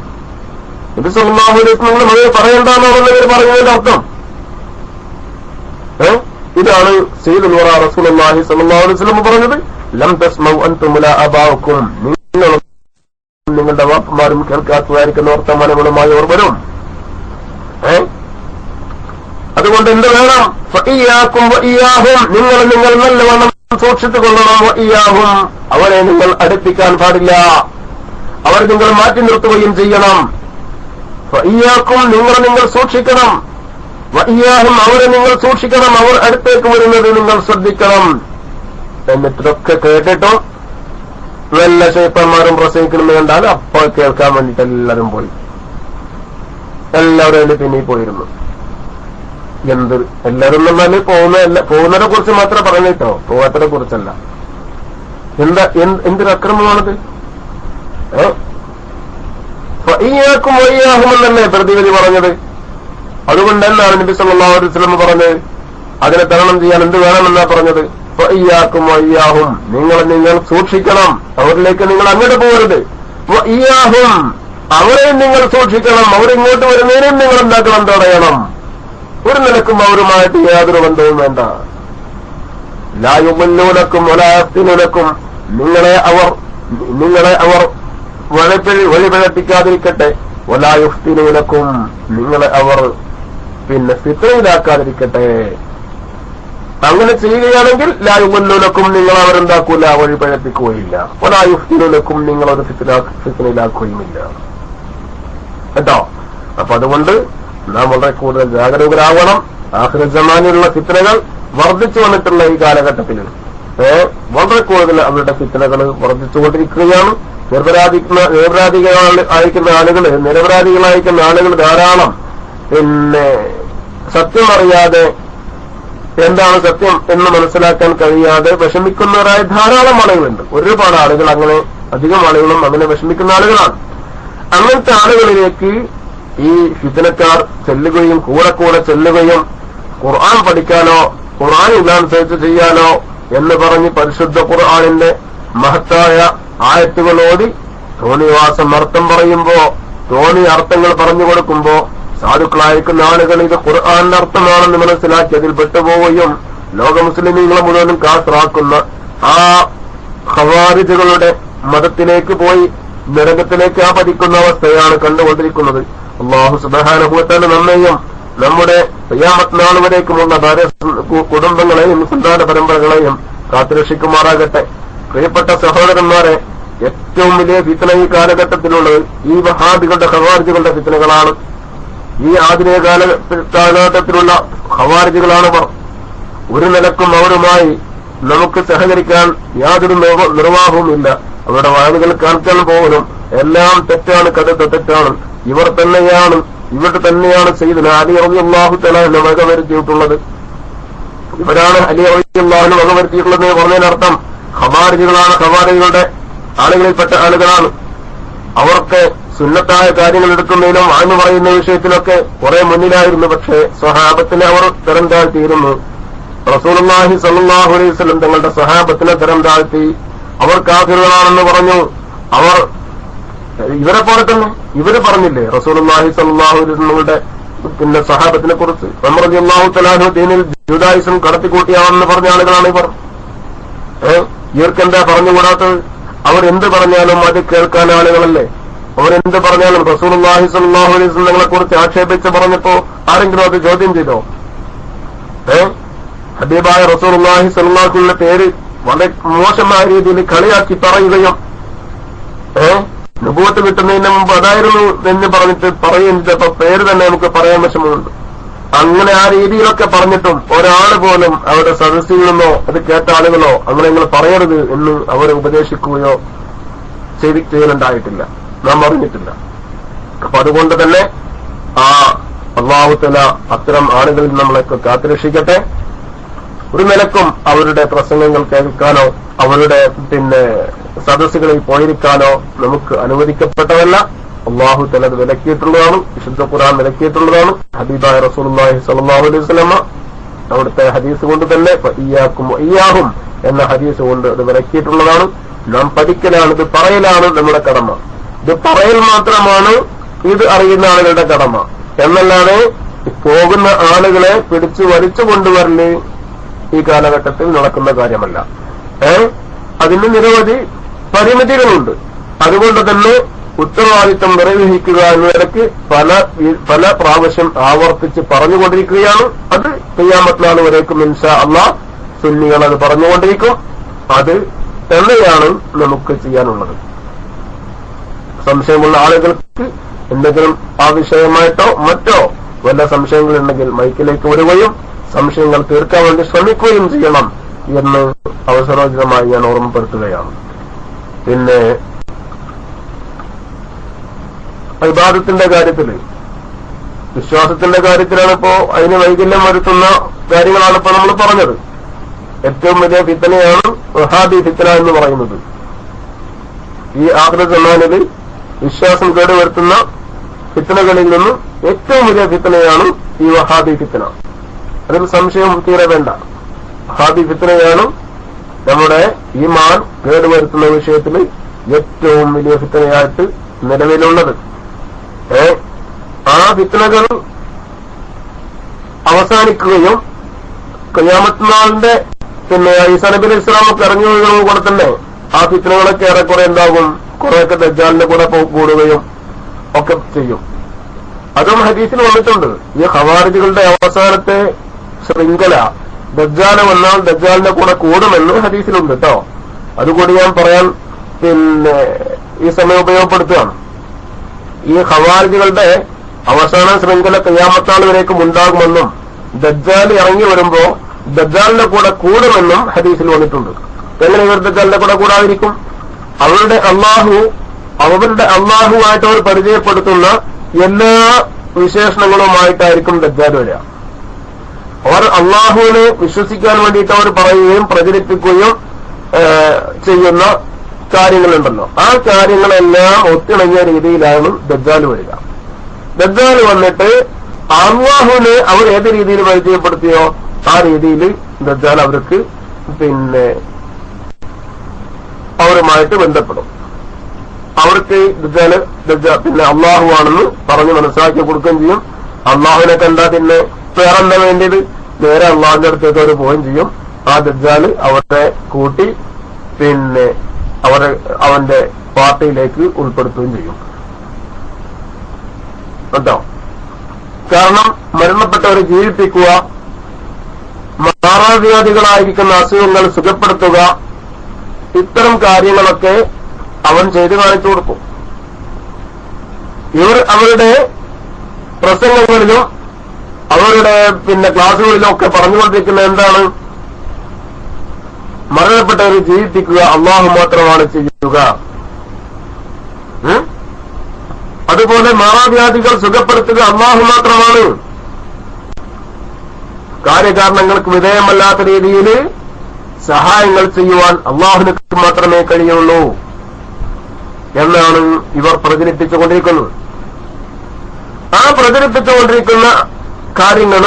നബി സല്ലല്ലാഹു അലൈഹി വസല്ലം മതം പറയണ്ടെന്നാണല്ലോ ഇവർ പറയുന്നതിന്റെ അർത്ഥം. ഇതാണ് സയ്യിദുൽ വറ റസൂലുള്ളാഹി സ്വല്ലല്ലാഹു അലൈഹി വസല്ലം പറഞ്ഞത്, ലം തസ്മഉ അൻതും വലാ ആബാഉക്കും, നിങ്ങളും നിങ്ങളുടെ വാപ്പമാരും കേൾക്കാത്തതായിരിക്കുന്ന വർത്തമാനങ്ങളുമായി അവർ വരും. അതുകൊണ്ട് എന്ത് വേണം? ഫഇയ്യാകും വഇയ്യാഹും, നിങ്ങൾ നല്ലവണ്ണം സൂക്ഷിച്ചുകൊള്ളണം. വഇയ്യാഹും, അവരെ നിങ്ങൾ അടുപ്പിക്കാൻ പാടില്ല, അവർ നിങ്ങൾ മാറ്റി നിർത്തുകയും ചെയ്യണം. ഫഇയ്യാകും, നിങ്ങൾ സൂക്ഷിക്കണം. വഇയ്യാഹും, അവരെ നിങ്ങൾ സൂക്ഷിക്കണം, അവർ അടുത്തേക്ക് വരുന്നത് നിങ്ങൾ ശ്രദ്ധിക്കണം. എന്നിട്ടൊക്കെ കേട്ടിട്ടും നല്ല ശൈത്താന്മാരും പ്രസംഗിക്കണമെന്ന് കണ്ടാൽ അപ്പോൾ കേൾക്കാൻ വേണ്ടിയിട്ട് എല്ലാവരും പോയി, എല്ലാവരും അതിന്റെ പിന്നിൽ പോയിരുന്നു. എന്ത് എല്ലാവരും പറഞ്ഞാല് പോകുന്നതിനെ കുറിച്ച് മാത്രമേ പറഞ്ഞിട്ടോ, പോകാത്തതിനെ കുറിച്ചല്ല. എന്തൊരു അക്രമമാണത്? ഫഇയ്യാകും വഇയ്യാഹും എന്നല്ലേ പ്രതിവിധി പറഞ്ഞത്. അതുകൊണ്ട് എന്താണ് നബി സല്ലല്ലാഹു അലൈഹി വസല്ലം പറഞ്ഞത്? അതിനെ തരണം ചെയ്യാൻ എന്ത് വേണമെന്നാ പറഞ്ഞത്? വഇയ്യാകും വഇയ്യാഹും, നിങ്ങൾ സൂക്ഷിക്കണം, അവരിലേക്ക് നിങ്ങൾ അങ്ങോട്ട് പോകരുത്. വഇയ്യാഹും, അവരെയും നിങ്ങൾ സൂക്ഷിക്കണം, അവരിങ്ങോട്ട് വരുന്നതിനും നിങ്ങൾ എന്താക്കണം? തടയണം. ഒരു നിലക്കും അവരുമായിട്ട് യാതൊരു ബന്ധവും വേണ്ട. ലാ യുദല്ലുലക്കും വലാ യഫ്തിനുലക്കും, നിങ്ങളെ അവർ വഴിപിഴപ്പിക്കാതിരിക്കട്ടെ. വലാ യുഫ്തിനുലക്കും, നിങ്ങളെ അവർ ഫിത്നയിലാക്കാതിരിക്കട്ടെ. അങ്ങനെ ചെയ്യുകയാണെങ്കിൽ ലാ യുളല്ലുലക്കും നിങ്ങൾ അവരെന്താക്കൂല വഴി പഴപ്പിക്കുകയില്ല, വലാ യുഫ്തിനുലക്കും നിങ്ങൾ ഒരു ഫിത്നയിലാക്കുകയുമില്ല കേട്ടോ. അപ്പൊ അതുകൊണ്ട് നാം വളരെ കൂടുതൽ ജാഗരൂകരാവണം. ആഖിറ സമാനിലുള്ള ഫിത്നകൾ വർദ്ധിച്ചു വന്നിട്ടുള്ള ഈ കാലഘട്ടത്തിൽ വളരെ കൂടുതൽ അവരുടെ ഫിത്നകൾ വർദ്ധിച്ചുകൊണ്ടിരിക്കുകയാണ്. നിരപരാധികളായിരിക്കുന്ന ആളുകൾ ധാരാളം പിന്നെ സത്യം അറിയാതെ എന്താണ് സത്യം എന്ന് മനസ്സിലാക്കാൻ കഴിയാതെ വിഷമിക്കുന്നവരായ ധാരാളം ആളുകളുണ്ട്. ഒരുപാട് ആളുകൾ അങ്ങനെ, അധികം ആളുകളും അങ്ങനെ വിഷമിക്കുന്ന ആളുകളാണ്. അങ്ങനത്തെ ആളുകളിലേക്ക് ഈ ഫിത്നക്കാർ ചെല്ലുകയും കൂടെ ചെല്ലുകയും ഖുർആൻ പഠിക്കാനോ ഖുർആൻ ഇതനുസരിച്ച് ചെയ്യാനോ എന്ന് പറഞ്ഞ് പരിശുദ്ധ ഖുർആനിന്റെ മഹത്തായ ആയത്തുകളോടി തോന്നിവാസം അർത്ഥം പറയുമ്പോ, തോന്നി അർത്ഥങ്ങൾ പറഞ്ഞു കൊടുക്കുമ്പോ സാധുക്കളായിരിക്കുന്ന ആളുകൾ ഇത് ഖുർആന്റെ അർത്ഥമാണെന്ന് മനസ്സിലാക്കി അതിൽ പെട്ടുപോവുകയും ലോക മുസ്ലിമീങ്ങളെ മുഴുവനും കാസറാക്കുന്ന ആ ഖവാരിജുകളുടെ മതത്തിലേക്ക് പോയി നരകത്തിലേക്ക് പതിക്കുന്ന അവസ്ഥയാണ് കണ്ടുകൊണ്ടിരിക്കുന്നത്. അല്ലാഹു സുബ്ഹാനഹു വ തആല നമ്മെയും നമ്മുടെ ഖിയാമത്ത് നാൾ വരേക്കുമുള്ള കുടുംബങ്ങളെയും സന്താന പരമ്പരകളെയും കാത്തുരക്ഷിക്കുമാറാകട്ടെ. പ്രിയപ്പെട്ട സഹോദരന്മാരെ, ഏറ്റവും വലിയ ഫിത്ന ഈ കാലഘട്ടത്തിലുള്ളത് ഈ വഹാബികളുടെ ഖവാരിജുകളുടെ ഫിത്നകളാണ്. ഈ ആധുനിക കാലഘട്ടത്തിലുള്ള ഖവാരിജുകളാണവർ. ഒരു നിലക്കും അവരുമായി നമുക്ക് സഹകരിക്കാൻ യാതൊരു നിർവാഹവുമില്ല. അവരുടെ വായനകൾ കേൾക്കാൻ പോലും എല്ലാം തെറ്റാണ്, കടുത്ത തെറ്റാണ്. ഇവർ തന്നെയാണ് സയ്യിദുനാ അലി റളിയല്ലാഹു തആല വകവരുത്തിയിട്ടുള്ളത്. ഇവരാണ് അലി റളിയല്ലാഹു വകവരുത്തിയിട്ടുള്ളത് എന്ന് പറഞ്ഞതിനർത്ഥം ഖവാരിജുകളുടെ ആളുകളിൽപ്പെട്ട ആളുകളാണ്. അവർക്ക് സുന്നത്തായ കാര്യങ്ങൾ എടുക്കുന്നതിലും ആണെന്ന് പറയുന്ന വിഷയത്തിലൊക്കെ കുറെ മുന്നിലായിരുന്നു. പക്ഷേ സ്വഹാബത്തിനെ അവർ തരം താഴ്ത്തിയിരുന്നു. റസൂലുള്ളാഹി സ്വല്ലല്ലാഹു അലൈഹി വസല്ലം തങ്ങളുടെ സ്വഹാബത്തിനെ തരം താഴ്ത്തി. അവർ കാഫിറുകളാണെന്ന് പറഞ്ഞു. അവർ ഇവരെ പോലെ തന്നെ ഇവര് പറഞ്ഞില്ലേ റസൂലുള്ളാഹി സ്വല്ലല്ലാഹു അലൈഹി വസല്ലമയുടെ പിന്നെ സ്വഹാബത്തിനെ കുറിച്ച്, ഉമർ റളിയല്ലാഹു തആല അൻഹു ദീനിൽ ജുദായിസം കടത്തിക്കൂട്ടിയാണെന്ന് പറഞ്ഞ ആളുകളാണ് ഇവർ. ഇവർക്കെന്താ പറഞ്ഞുകൂടാത്തത്? അവരെന്ത് പറഞ്ഞാലും അത് കേൾക്കാൻ ആളുകളല്ലേ. അവരെന്ത് പറഞ്ഞാലും റസൂലുള്ളാഹി സ്വല്ലല്ലാഹു അലൈഹി വസല്ലം തങ്ങളെ കുറിച്ച് ആക്ഷേപിച്ച് പറഞ്ഞപ്പോ ആരെങ്കിലും അത് ചോദ്യം ചെയ്തോ? ഹബീബായ റസൂലുള്ളാഹി സ്വല്ലല്ലാഹു അലൈഹി വസല്ലം പേര് വളരെ മോശമായ രീതിയിൽ കളിയാക്കി പറയുകയും നുബുവത്ത് കിട്ടുന്നതിന് മുമ്പ് അതായിരുന്നു എന്ന് പറഞ്ഞിട്ട് പറയുന്നപ്പോ പേര് തന്നെ നമുക്ക് പറയാൻ വിഷമമുണ്ട്. അങ്ങനെ ആ രീതിയിലൊക്കെ പറഞ്ഞിട്ടും ഒരാള് പോലും അവരുടെ സദസ്സിൽ നിന്നോ അത് കേട്ട ആളുകളോ അങ്ങനെ നിങ്ങൾ പറയരുത് എന്ന് അവരെ ഉപദേശിക്കുകയോ ചെയ്യലുണ്ടായിട്ടില്ല, നാം അറിഞ്ഞിട്ടില്ല. അപ്പൊ അതുകൊണ്ട് തന്നെ ആ അല്ലാഹു തആല അത്തരം ആളുകളിൽ നമ്മളൊക്കെ കാത്തുരക്ഷിക്കട്ടെ. ഒരു നിലക്കും അവരുടെ പ്രസംഗങ്ങൾ കേൾക്കാനോ അവരുടെ പിന്നെ സദസ്സുകളിൽ പോയിരിക്കാനോ നമുക്ക് അനുവദിക്കപ്പെട്ടതല്ല. അല്ലാഹു തആല അത് വിലക്കിയിട്ടുള്ളതാണ്. വിശുദ്ധ ഖുർആൻ വിലക്കിയിട്ടുള്ളതാണ്. ഹബീബായ റസൂലുള്ളാഹി സ്വല്ലല്ലാഹു അലൈഹി വസല്ലം അവിടുത്തെ ഹദീസ് കൊണ്ട് തന്നെ ഇയ്യാക്കും ഇയ്യാഹും എന്ന ഹദീസ് കൊണ്ട് അത് വിലക്കിയിട്ടുള്ളതാണ്. നാം പഠിക്കലാണ്, ഇത് പറയലാണ് നമ്മുടെ കടമ. ഇത് പറയൽ മാത്രമാണ് ഇത് അറിയുന്ന ആളുകളുടെ കടമ എന്നല്ലാതെ പോകുന്ന ആളുകളെ പിടിച്ചു വലിച്ചു കൊണ്ടുവരല് ഈ കാലഘട്ടത്തിൽ നടക്കുന്ന കാര്യമല്ല. അതിന് നിരവധി പരിമിതികളുണ്ട്. അതുകൊണ്ട് തന്നെ ഉത്തരവാദിത്വം നിർവഹിക്കുക എന്ന നിലയ്ക്ക് പല പ്രാവശ്യം ആവർത്തിച്ച് പറഞ്ഞുകൊണ്ടിരിക്കുകയാണ്. അത് ഖിയാമത്ത് നാൾ വരേക്കും ഇൻഷാ അല്ലാഹ് സുന്നികൾ അത് പറഞ്ഞുകൊണ്ടിരിക്കും. അത് തന്നെയാണ് നമുക്ക് ചെയ്യാനുള്ളത്. സംശയമുള്ള ആളുകൾക്ക് എന്തെങ്കിലും ആ വിഷയമായിട്ടോ മറ്റോ വല്ല സംശയങ്ങളുണ്ടെങ്കിൽ മൈക്കിലേക്ക് വരികയും സംശയങ്ങൾ തീർക്കാൻ വേണ്ടി ശ്രമിക്കുകയും ചെയ്യണം എന്ന് അവസരോചിതമായി ഞാൻ ഓർമ്മപ്പെടുത്തുകയാണ്. പിന്നെ ഇബാദത്തിന്റെ കാര്യത്തിൽ, വിശ്വാസത്തിന്റെ കാര്യത്തിലാണ് ഇപ്പോ അതിന് വൈകല്യം വരുത്തുന്ന കാര്യങ്ങളാണ് ഇപ്പോ നമ്മൾ പറഞ്ഞത്. ഏറ്റവും വലിയ ഫിത്നയാണ് വഹാബി ഫിത്ന എന്ന് പറയുന്നത്. ഈ ആഖിറ സമാനിൽ വിശ്വാസം കേടുവരുത്തുന്ന ഫിത്നകളിൽ നിന്ന് ഏറ്റവും വലിയ ഫിത്നയാണ് ഈ വഹാബി ഫിത്ന. അതിൽ സംശയം തീരെ വേണ്ട. വഹാബി ഫിത്നയാണ് നമ്മുടെ ഈമാൻ കേടുവരുത്തുന്ന വിഷയത്തിൽ ഏറ്റവും വലിയ ഫിത്നയായിട്ട് നിലവിലുള്ളത്. ആ ഫിത്നകൾ അവസാനിക്കുകയും ഖിയാമത്ത് നാളിന്റെ പിന്നെ ഈസാ നബി അലൈഹി സ്വലാമൊക്കെ ഇറങ്ങി കൂടെ തന്നെ ആ ഫിത്നകളൊക്കെ ഏറെക്കുറെ എന്താകും, കുറെയൊക്കെ ദജ്ജാലിന്റെ കൂടെ കൂടുകയും ഒക്കെ ചെയ്യും. അതും ഹദീസിൽ വന്നിട്ടുണ്ട്. ഈ ഖവാരിജുകളുടെ അവസാനത്തെ ശൃംഖല ദജ്ജാല് വന്നാൽ ദജ്ജാലിന്റെ കൂടെ കൂടുമെന്ന് ഹദീസിലുണ്ട് കേട്ടോ. അതുകൂടി ഞാൻ പറയാൻ ഈ സമയം ഉപയോഗപ്പെടുത്തുകയാണ്. ഈ ഖവാരിജികളുടെ അവസാന ശൃംഖല ഖിയാമത്ത് വരേക്കും ഉണ്ടാകുമെന്നും ദജ്ജാൽ ഇറങ്ങി വരുമ്പോ ദജ്ജാലിന്റെ കൂടെ കൂടുമെന്നും ഹദീസിൽ വന്നിട്ടുണ്ട്. എങ്ങനെ ഇവർ ദജ്ജാലിന്റെ കൂടെ കൂടാതിരിക്കും? അവരുടെ അള്ളാഹുവായിട്ട് അവർ പരിചയപ്പെടുത്തുന്ന എല്ലാ വിശേഷണങ്ങളുമായിട്ടായിരിക്കും ദജ്ജാൽ വരിക. അവർ അള്ളാഹുവിനെ വിശ്വസിക്കാൻ വേണ്ടിയിട്ട് അവർ പറയുകയും പ്രചരിപ്പിക്കുകയും ചെയ്യുന്ന കാര്യങ്ങളുണ്ടല്ലോ, ആ കാര്യങ്ങളെല്ലാം ഒത്തിണങ്ങിയ രീതിയിലാണ് ദജ്ജാൽ വരിക. ദജ്ജാൽ വന്നിട്ട് അള്ളാഹുവിനെ അവർ ഏത് രീതിയിൽ പരിചയപ്പെടുത്തിയോ ആ രീതിയിൽ ദജ്ജാൽ അവർക്ക് അവരുമായിട്ട് ബന്ധപ്പെടും. അവർക്ക് പിന്നെ അള്ളാഹു ആണെന്ന് പറഞ്ഞ് മനസ്സിലാക്കി കൊടുക്കുകയും ചെയ്യും. അള്ളാഹുവിനെ കണ്ടാൽ പിന്നെ വേറെന്താ വേണ്ടിയത്, നേരെ അള്ളാഹുവിന്റെ അടുത്തേക്ക് അവർ പോവുകയും ചെയ്യും. ആ ദജ്ജാല് അവരെ കൂട്ടി പിന്നെ അവന്റെ പാർട്ടിയിലേക്ക് ഉൾപ്പെടുത്തുകയും ചെയ്യും കേട്ടോ. കാരണം മരണപ്പെട്ടവരെ ജീവിപ്പിക്കുക, മാറാവ്യാധികളായിരിക്കുന്ന അസുഖങ്ങൾ സുഖപ്പെടുത്തുക, ഇത്തരം കാര്യങ്ങളൊക്കെ അവൻ ചെയ്തു കാണിച്ചു കൊടുക്കും. ഇവർ അവരുടെ പ്രസംഗങ്ങളിലും അവരുടെ ക്ലാസുകളിലും ഒക്കെ പറഞ്ഞുകൊണ്ടിരിക്കുന്ന എന്താണ്? മരണപ്പെട്ടവരെ ജീവിപ്പിക്കുക അള്ളാഹു മാത്രമാണ് ചെയ്യുക. അതുപോലെ മാറാവ്യാധികൾ സുഖപ്പെടുത്തുക അള്ളാഹു മാത്രമാണ്. കാര്യകാരണങ്ങൾക്ക് വിധേയമല്ലാത്ത രീതിയിൽ സഹായങ്ങൾ ചെയ്യുവാൻ അള്ളാഹുവിന് മാത്രമേ കഴിയുള്ളൂ എന്നാണ് ഇവർ പ്രചരിപ്പിച്ചുകൊണ്ടിരിക്കുന്നത്. ആ പ്രചരിപ്പിച്ചുകൊണ്ടിരിക്കുന്ന കാര്യങ്ങൾ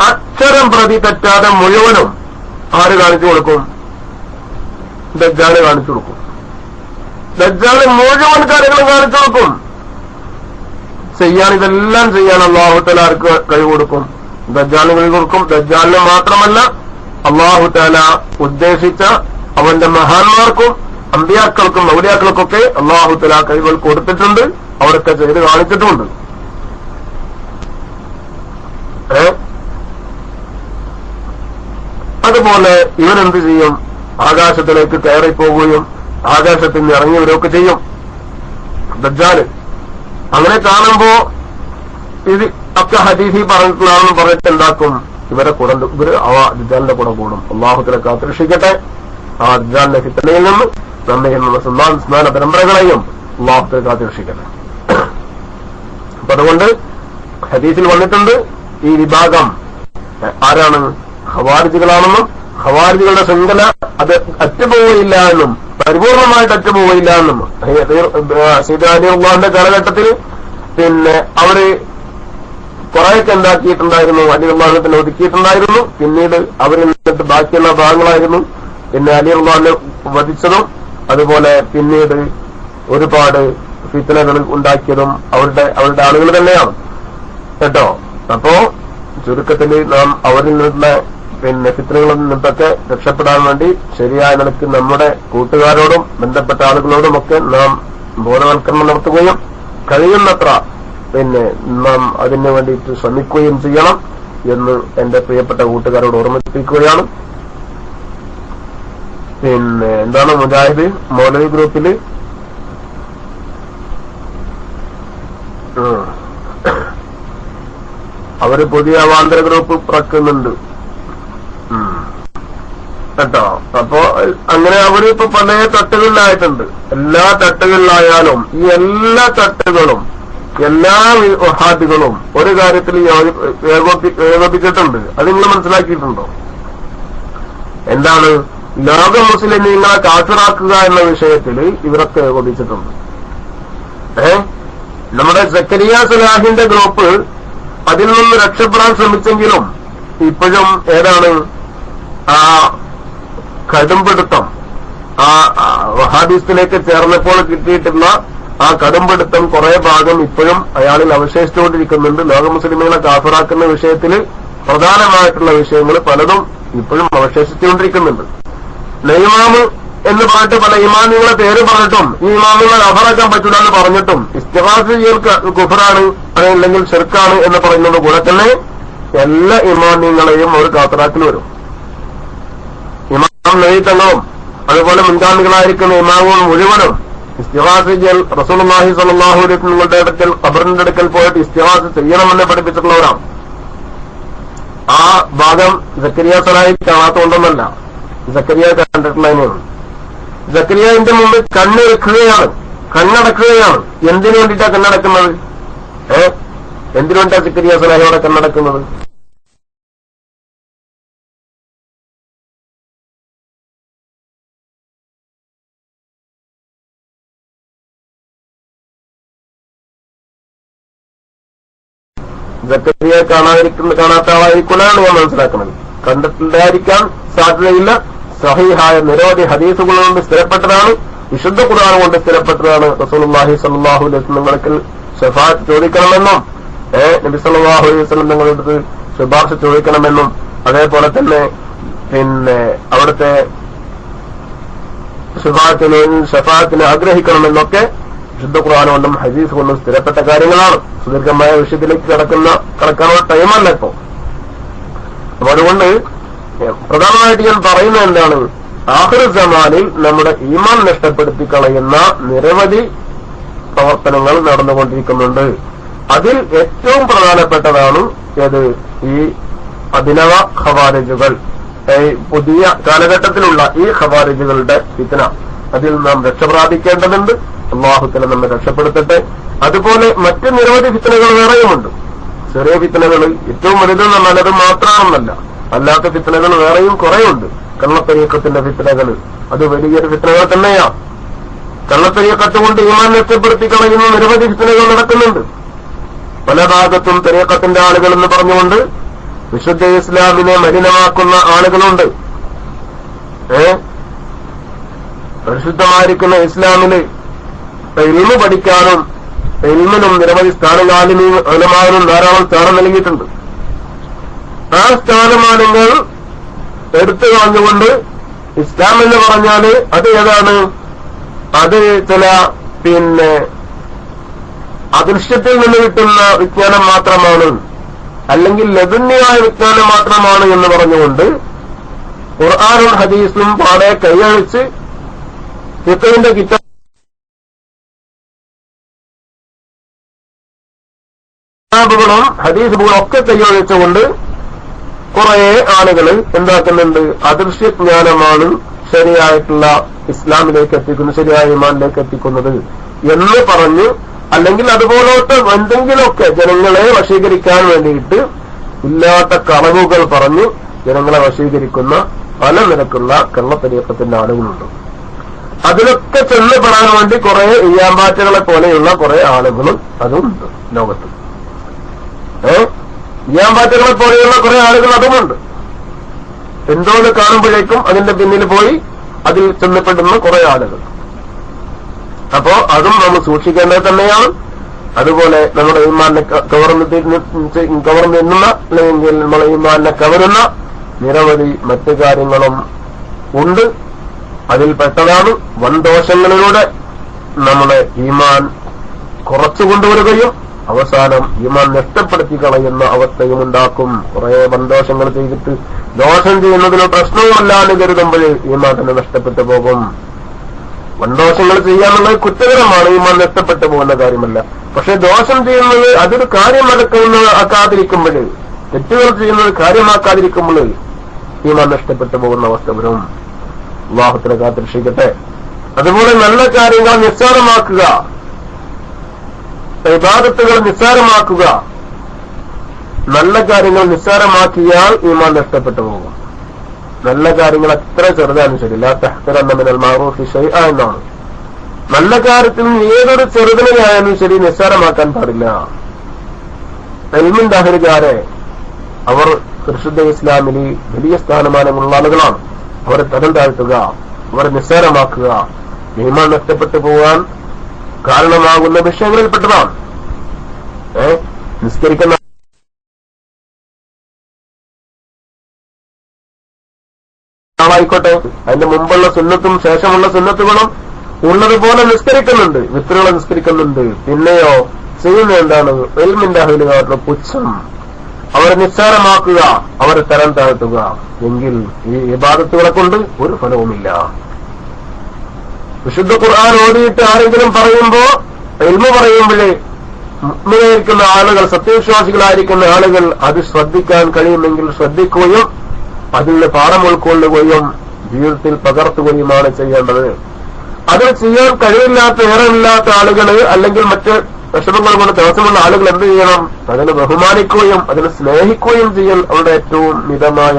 അക്ഷരം പ്രതി തെറ്റാതെ മുഴുവനും ആര് കാണിച്ചു കൊടുക്കും? ദജ്ജാല് കാണിച്ചു കൊടുക്കും. ദജ്ജാല് മുഴുവൻ കാര്യങ്ങളും കാണിച്ചു കൊടുക്കും. ഇതെല്ലാം ചെയ്യാൻ അല്ലാഹു തആല ആർക്ക് കഴിവ് കൊടുക്കും? ദജ്ജാലിന് കഴിവ് കൊടുക്കും. ദജ്ജാലിന് മാത്രമല്ല, അല്ലാഹു തആല ഉദ്ദേശിച്ച അവന്റെ മഹാന്മാർക്കും അമ്പിയാക്കൾക്കും ഔലിയാക്കൾക്കൊക്കെ അല്ലാഹു തആല കഴിവുകൾ കൊടുത്തിട്ടുണ്ട്. അവരൊക്കെ ചെയ്ത് കാണിച്ചിട്ടുമുണ്ട്. അതുപോലെ ഇവരെന്ത് ചെയ്യും? ആകാശത്തിലേക്ക് കയറിപ്പോവുകയും ആകാശത്തിൽ നിന്ന് ഇറങ്ങിയവരൊക്കെ ചെയ്യും ദജ്ജാല്. അങ്ങനെ കാണുമ്പോ ഇത് ഒക്കെ ഹദീസി പറഞ്ഞിട്ടുള്ളതാണെന്ന് പറഞ്ഞിട്ട് എന്താക്കും? ഇവരെ കൂടെ ദജ്ജാലിന്റെ കൂടെ കൂടും. അല്ലാഹു തആല കാത്തുരക്ഷിക്കട്ടെ. ആ ദജ്ജാലിന്റെ ഫിത്നയിൽ നിന്ന് നമ്മെ സ്നാന പരമ്പരകളെയും അല്ലാഹു തആല കാത്തുരക്ഷിക്കട്ടെ. അപ്പൊ അതുകൊണ്ട് ഹദീസിൽ വന്നിട്ടുണ്ട് ഈ വിഭാഗം ആരാണ്? ഖവാരിജികളാണെന്നും ഖവാരിജികളുടെ ശൃംഖല അത് അറ്റുപോവുകയില്ല എന്നും പരിപൂർണമായിട്ട് അറ്റുപോവുകയില്ല എന്നും സയ്യിദ് അലിയുള്ളാഹിന്റെ കാലഘട്ടത്തിൽ അവര് കുറെയൊക്കെ ഉണ്ടാക്കിയിട്ടുണ്ടായിരുന്നു. അലിയുള്ളാഹിനെ ഒതുക്കിയിട്ടുണ്ടായിരുന്നു. പിന്നീട് അവരിൽ നിന്നിട്ട് ബാക്കിയുള്ള ഭാഗങ്ങളായിരുന്നു പിന്നെ അലിയുള്ളാഹിനെ വധിച്ചതും അതുപോലെ പിന്നീട് ഒരുപാട് ഫിത്നകൾ ഉണ്ടാക്കിയതും അവരുടെ ആളുകൾ തന്നെയാണ് കേട്ടോ. അപ്പോ ചുരുക്കത്തിൽ നാം അവരിൽ നിന്നുള്ള ഫിത്നകളിൽ നിന്നൊക്കെ രക്ഷപ്പെടാൻ വേണ്ടി ശരിയായ നിലയ്ക്ക് നമ്മുടെ കൂട്ടുകാരോടും ബന്ധപ്പെട്ട ആളുകളോടുമൊക്കെ നാം ബോധവൽക്കരണം നടത്തുകയും കഴിയുന്നത്ര നാം അതിനു വേണ്ടിയിട്ട് ശ്രമിക്കുകയും ചെയ്യണം എന്ന് എന്റെ പ്രിയപ്പെട്ട കൂട്ടുകാരോട് ഓർമ്മിപ്പിക്കുകയാണ്. എന്താണ് മുജാഹിദ് മൗലവി ഗ്രൂപ്പില് അവര് പുതിയ അവാന്തര ഗ്രൂപ്പ് പിറക്കുന്നുണ്ട് കേട്ടോ. അപ്പോ അങ്ങനെ അവരിപ്പോ പല തട്ടുകളിലായിട്ടുണ്ട്. എല്ലാ തട്ടുകളിലായാലും ഈ എല്ലാ തട്ടുകളും എല്ലാ വഹാബികളും ഒരു കാര്യത്തിൽ ഏകോപിച്ചിട്ടുണ്ട്. അത് നിങ്ങൾ മനസ്സിലാക്കിയിട്ടുണ്ടോ? എന്താണ്? ലോക മുസ്ലിമീങ്ങളെ കാഫിറാക്കുക എന്ന വിഷയത്തിൽ ഇവരൊക്കെ ഏകോപിച്ചിട്ടുണ്ട്. നമ്മുടെ സക്കരിയ സലാഹിന്റെ ഗ്രൂപ്പ് അതിൽ നിന്ന് രക്ഷപ്പെടാൻ ശ്രമിച്ചെങ്കിലും ഇപ്പോഴും ഏതാണ് ആ കടുംപിടുത്തം, ആ വഹാബിസ്റ്റിലേക്ക് ചേർന്നപ്പോൾ കിട്ടിയിട്ടുള്ള ആ കടുംപിടുത്തം കുറെ ഭാഗം ഇപ്പോഴും അയാളിൽ അവശേഷിച്ചുകൊണ്ടിരിക്കുന്നുണ്ട്. ലോക മുസ്ലിമുകളെ കാഫിറാക്കുന്ന വിഷയത്തിൽ പ്രധാനമായിട്ടുള്ള വിഷയങ്ങൾ പലതും ഇപ്പോഴും അവശേഷിച്ചുകൊണ്ടിരിക്കുന്നുണ്ട്. ഇമാമ് എന്ന് പറഞ്ഞിട്ട് പല ഇമാമുകളെ പേര് പറഞ്ഞിട്ടും ഈ ഇമാമുകളെ കാഫിറാക്കാൻ പറ്റില്ല എന്ന് പറഞ്ഞിട്ടും ഇസ്തിഗാസ ചെയ്യൽ കുഫറാണ് അല്ലെങ്കിൽ ശിർക്കാണ് എന്ന് പറയുന്നത് പോലെ തന്നെ എല്ലാ ഇമാമിങ്ങളെയും ഒരു കാത്തറാക്കിൽ വരും. ഇമാം നബിതങ്ങളും അതുപോലെ മുൻഗാമികളായിരിക്കുന്ന ഇമാമുകൾ മുഴുവനും ഇസ്തിഗാസ റസൂലുള്ളാഹി സ്വല്ലല്ലാഹു അലൈഹി വസല്ലമയുടെ അടുക്കൽ ഖബറിന്റെ അടുക്കൽ പോയിട്ട് ഇസ്തിഗാസ ചെയ്യണമെന്ന് പഠിപ്പിച്ചിട്ടുള്ളവരാണ്. ആ ഭാഗം സക്കരിയ സലാഹി കാണാത്തതുകൊണ്ടൊന്നല്ല, സക്കരിയ കണ്ടിട്ടുള്ളതിനാണ്. സക്കരിയാവിന്റെ മുമ്പിൽ കണ്ണ് വെക്കുകയാണ്, കണ്ണടക്കുകയാണ്. എന്തിനു വേണ്ടിയിട്ടാ കണ്ണടക്കുന്നത്? എന്തിനു വേണ്ടിയിട്ടാ സക്കരിയ സലാഹിയോടെ കണ്ണടക്കുന്നത്? സക്കരിയ കാണാത്ത ആളായിരിക്കുമെന്നാണ് ഞാൻ മനസ്സിലാക്കുന്നത്. കണ്ടിട്ടുണ്ടായിരിക്കാൻ സാധ്യതയില്ല. സഹീഹായ നിരവധി ഹദീസുകളുകൊണ്ട് സ്ഥിരപ്പെട്ടതാണ്, വിശുദ്ധ ഖുർആൻ കൊണ്ട് സ്ഥിരപ്പെട്ടതാണ്. റസൂലുള്ളാഹി സ്വല്ലല്ലാഹു അലൈഹി വസല്ലം തങ്ങൾക്ക് ശഫാഅത്ത് ചോദിക്കണമെന്നും നബി സല്ലല്ലാഹു അലൈഹി വസല്ലം തങ്ങളുടെ അടുത്ത് ശുപാർശ ചോദിക്കണമെന്നും അതേപോലെ തന്നെ അവിടുത്തെ ശഫാഅത്തിന് ആഗ്രഹിക്കണമെന്നൊക്കെ വിശുദ്ധ ഖുർആൻ കൊണ്ടും ഹദീസ് കൊണ്ടും സ്ഥിരപ്പെട്ട കാര്യങ്ങളാണ്. സുദീർഘമായ വിഷയത്തിലേക്ക് കടക്കാനുള്ള ടൈമല്ല ഇപ്പോ. അപ്പൊ അതുകൊണ്ട് പ്രധാനമായിട്ട് ഞാൻ പറയുന്നത് എന്താണ്, ആഖിർ സമാനിൽ നമ്മുടെ ഈമാൻ നഷ്ടപ്പെടുത്തി കളയുന്ന നിരവധി പ്രവർത്തനങ്ങൾ നടന്നുകൊണ്ടിരിക്കുന്നുണ്ട്. അതിൽ ഏറ്റവും പ്രധാനപ്പെട്ടതാണ് ഏത്? ഈ അഭിനവ ഖവാരിജുകൾ, പുതിയ കാലഘട്ടത്തിലുള്ള ഈ ഖവാരിജുകളുടെ ഫിത്ന. അതിൽ നാം രക്ഷപ്രാപിക്കേണ്ടതുണ്ട്. അല്ലാഹു തആല നമ്മെ രക്ഷപ്പെടുത്തട്ടെ. അതുപോലെ മറ്റ് നിരവധി ഫിത്നകൾ വേറെയുമുണ്ട്. ചെറിയ ഫിത്നകൾ ഏറ്റവും വലുതെന്ന് പറഞ്ഞാൽ അത് മാത്രമാണെന്നല്ല, അല്ലാത്ത ഫിത്നകൾ വേറെയും കുറേയുണ്ട്. കള്ളത്തരീഖത്തിന്റെ ഫിത്നകൾ അത് വലിയൊരു ഫിത്നകൾ തന്നെയാണ്. കള്ളത്തരീഖത്ത് കൊണ്ട് ഈമാൻ നഷ്ടപ്പെടുത്തി കളയുന്ന നിരവധി ഫിത്നകൾ നടക്കുന്നുണ്ട്. പല ഭാഗത്തും തരീഖത്തിന്റെ ആളുകൾ എന്ന് പറഞ്ഞുകൊണ്ട് വിശുദ്ധ ഇസ്ലാമിനെ മലിനമാക്കുന്ന ആളുകളുണ്ട്. പരിശുദ്ധമായിരിക്കുന്ന ഇസ്ലാമില് ഇൽമു പഠിക്കാനും ഇൽമിനും നിരവധി സ്ഥാനമാനും ധാരാളം സ്ഥാനം നൽകിയിട്ടുണ്ട്. ആ സ്ഥാനമാനങ്ങൾ എടുത്തു കളഞ്ഞുകൊണ്ട് ഇസ്ലാം എന്ന് പറഞ്ഞാല് അത് ഏതാണ്? അത് ചില അദൃശ്യത്തിൽ നിന്ന് കിട്ടുന്ന വിജ്ഞാനം മാത്രമാണ്, അല്ലെങ്കിൽ ലദുന്യമായ വിജ്ഞാനം മാത്രമാണ് എന്ന് പറഞ്ഞുകൊണ്ട് ഖുർആനും ഹദീസും പാടെ കൈയഴിച്ച് ഫിഖ്ഹിന്റെ കിതാബുകളും ഹദീസുകളും ഒക്കെ കൈയഴിച്ചുകൊണ്ട് കുറെ ആളുകൾ എന്താക്കുന്നുണ്ട്? അദൃശ്യജ്ഞാനമാണ് ശരിയായിട്ടുള്ള ഇസ്ലാമിലേക്ക് എത്തിക്കുന്നത്, ശരിയായ ഈമാനിലേക്ക് എത്തിക്കുന്നത് എന്ന് പറഞ്ഞു, അല്ലെങ്കിൽ അതുപോലത്തെ എന്തെങ്കിലുമൊക്കെ ജനങ്ങളെ വശീകരിക്കാൻ വേണ്ടിയിട്ട് ഇല്ലാത്ത കളവുകൾ പറഞ്ഞ് ജനങ്ങളെ വശീകരിക്കുന്ന പല നിരക്കുള്ള കള്ളത്തരീഖത്തിന്റെ ആളുകളുണ്ട്. അതിലൊക്കെ ചെന്നപ്പെടാൻ വേണ്ടി കുറെ ഇയ്യാമ്പാറ്റകളെ പോലെയുള്ള കുറെ ആളുകളും അതുമുണ്ട് ലോകത്ത്. ഇയ്യാമ്പാറ്റകളെ പോലെയുള്ള കുറെ ആളുകൾ അതുമുണ്ട്. എന്തോന്ന് കാണുമ്പോഴേക്കും അതിന്റെ പിന്നിൽ പോയി അതിൽ ചെന്നപ്പെടുന്ന കുറെ ആളുകൾ. അപ്പോ അതും നമ്മൾ സൂക്ഷിക്കേണ്ടത് തന്നെയാണ്. അതുപോലെ നമ്മുടെ ഈമാനെ കവർന്നെന്നുന്ന അല്ലെങ്കിൽ നമ്മളെ ഈമാനെ കവരുന്ന നിരവധി മറ്റു കാര്യങ്ങളും ഉണ്ട്. അതിൽ പെട്ടതാണ് വൻദോഷങ്ങളിലൂടെ നമ്മുടെ ഈമാൻ കുറച്ചു കൊണ്ടുവരികയും അവസാനം ഈമാൻ നഷ്ടപ്പെടുത്തി കളയുന്ന അവസ്ഥയും ഉണ്ടാക്കും. കുറെ വൻദോഷങ്ങൾ ചെയ്തിട്ട് ദോഷം ചെയ്യുന്നതിന് പ്രശ്നവുമല്ലാന്ന് കരുതുമ്പോൾ ഈമാൻ തന്നെ നഷ്ടപ്പെട്ടു പോകും. വൻദോഷങ്ങൾ ചെയ്യാന്നുള്ളത് കുറ്റകരമാണ്, ഈമാൻ നഷ്ടപ്പെട്ടു പോകുന്ന കാര്യമല്ല. പക്ഷെ ദോഷം ചെയ്യുന്നത് അതൊരു കാര്യമാക്കാതിരിക്കുമ്പോൾ, തെറ്റുകൾ ചെയ്യുന്നത് കാര്യമാക്കാതിരിക്കുമ്പോൾ ഈമാൻ നഷ്ടപ്പെട്ടു പോകുന്ന അവസ്ഥ വരും. അല്ലാഹുവിനെ കാത്തിരക്ഷിക്കട്ടെ. അതുപോലെ നല്ല കാര്യങ്ങൾ നിസ്സാരമാക്കുക, ഇബാദത്തുകൾ നിസ്സാരമാക്കുക. നല്ല കാര്യങ്ങൾ നിസ്സാരമാക്കിയാൽ ഈമാൻ നഷ്ടപ്പെട്ടു പോകും. നല്ല കാര്യങ്ങൾ എത്ര ചെറുതാനും ശരി, ലാ തഹ്ഖിറന്ന മിനൽ മഅറൂഫി ശൈഅ എന്നാണ്. നല്ല കാര്യത്തിൽ ഏതൊരു ചെറുതിനെയായാലും ശരി നിസ്സാരമാക്കാൻ പാടില്ല. ഇൽമിന്റെ അഹലുകാരെ അവർ പരിശുദ്ധ ഇസ്ലാമിൽ വലിയ സ്ഥാനമാനമുള്ള ആളുകളാണ്. അവരെ തരം താഴ്ത്തുക, അവരെ നിസ്സാരമാക്കുക ഈമാൻ നഷ്ടപ്പെട്ടു പോകാൻ കാരണമാകുന്ന വിഷയങ്ങളിൽപ്പെട്ടതാണ്. നിസ്കരിക്കുന്ന ആളായിക്കോട്ടെ, അതിന്റെ മുമ്പുള്ള സുന്നത്തും ശേഷമുള്ള സുന്നത്തുകളും ഉള്ളതുപോലെ നിസ്കരിക്കുന്നുണ്ട്, വിത്രുകളെ നിസ്കരിക്കുന്നുണ്ട്. പിന്നെയോ ചെയ്യുന്ന എന്താണ്? ഇൽമിന്റെ അഹലുകാരുടെ പുച്ഛം, അവരെ നിസ്സാരമാക്കുക, അവരെ തരം താഴ്ത്തുക, എങ്കിൽ ഈ ഇബാദത്തുകളെ കൊണ്ട് ഒരു ഫലവുമില്ല. വിശുദ്ധ ഖുർആൻ ഓതിയിട്ട് ആരെങ്കിലും പറയുമ്പോ ഇൽമു പറയുമ്പോഴേ മുഅ്മിനായിരിക്കുന്ന ആളുകൾ, സത്യവിശ്വാസികളായിരിക്കുന്ന ആളുകൾ അത് ശ്രദ്ധിക്കാൻ കഴിയുമെങ്കിൽ ശ്രദ്ധിക്കുകയും അതിൽ പാഠം ഉൾക്കൊള്ളുകയും ജീവിതത്തിൽ പകർത്തുകയുമാണ് ചെയ്യേണ്ടത്. അത് ചെയ്യാൻ കഴിവില്ലാത്ത, ഏറെയില്ലാത്ത ആളുകൾ അല്ലെങ്കിൽ മറ്റ് വിഷമങ്ങൾ കൊണ്ട് തടസ്സമുള്ള ആളുകൾ എന്ത് ചെയ്യണം? അതിനെ ബഹുമാനിക്കുകയും അതിനെ സ്നേഹിക്കുകയും ചെയ്യൽ അവരുടെ ഏറ്റവും മിതമായ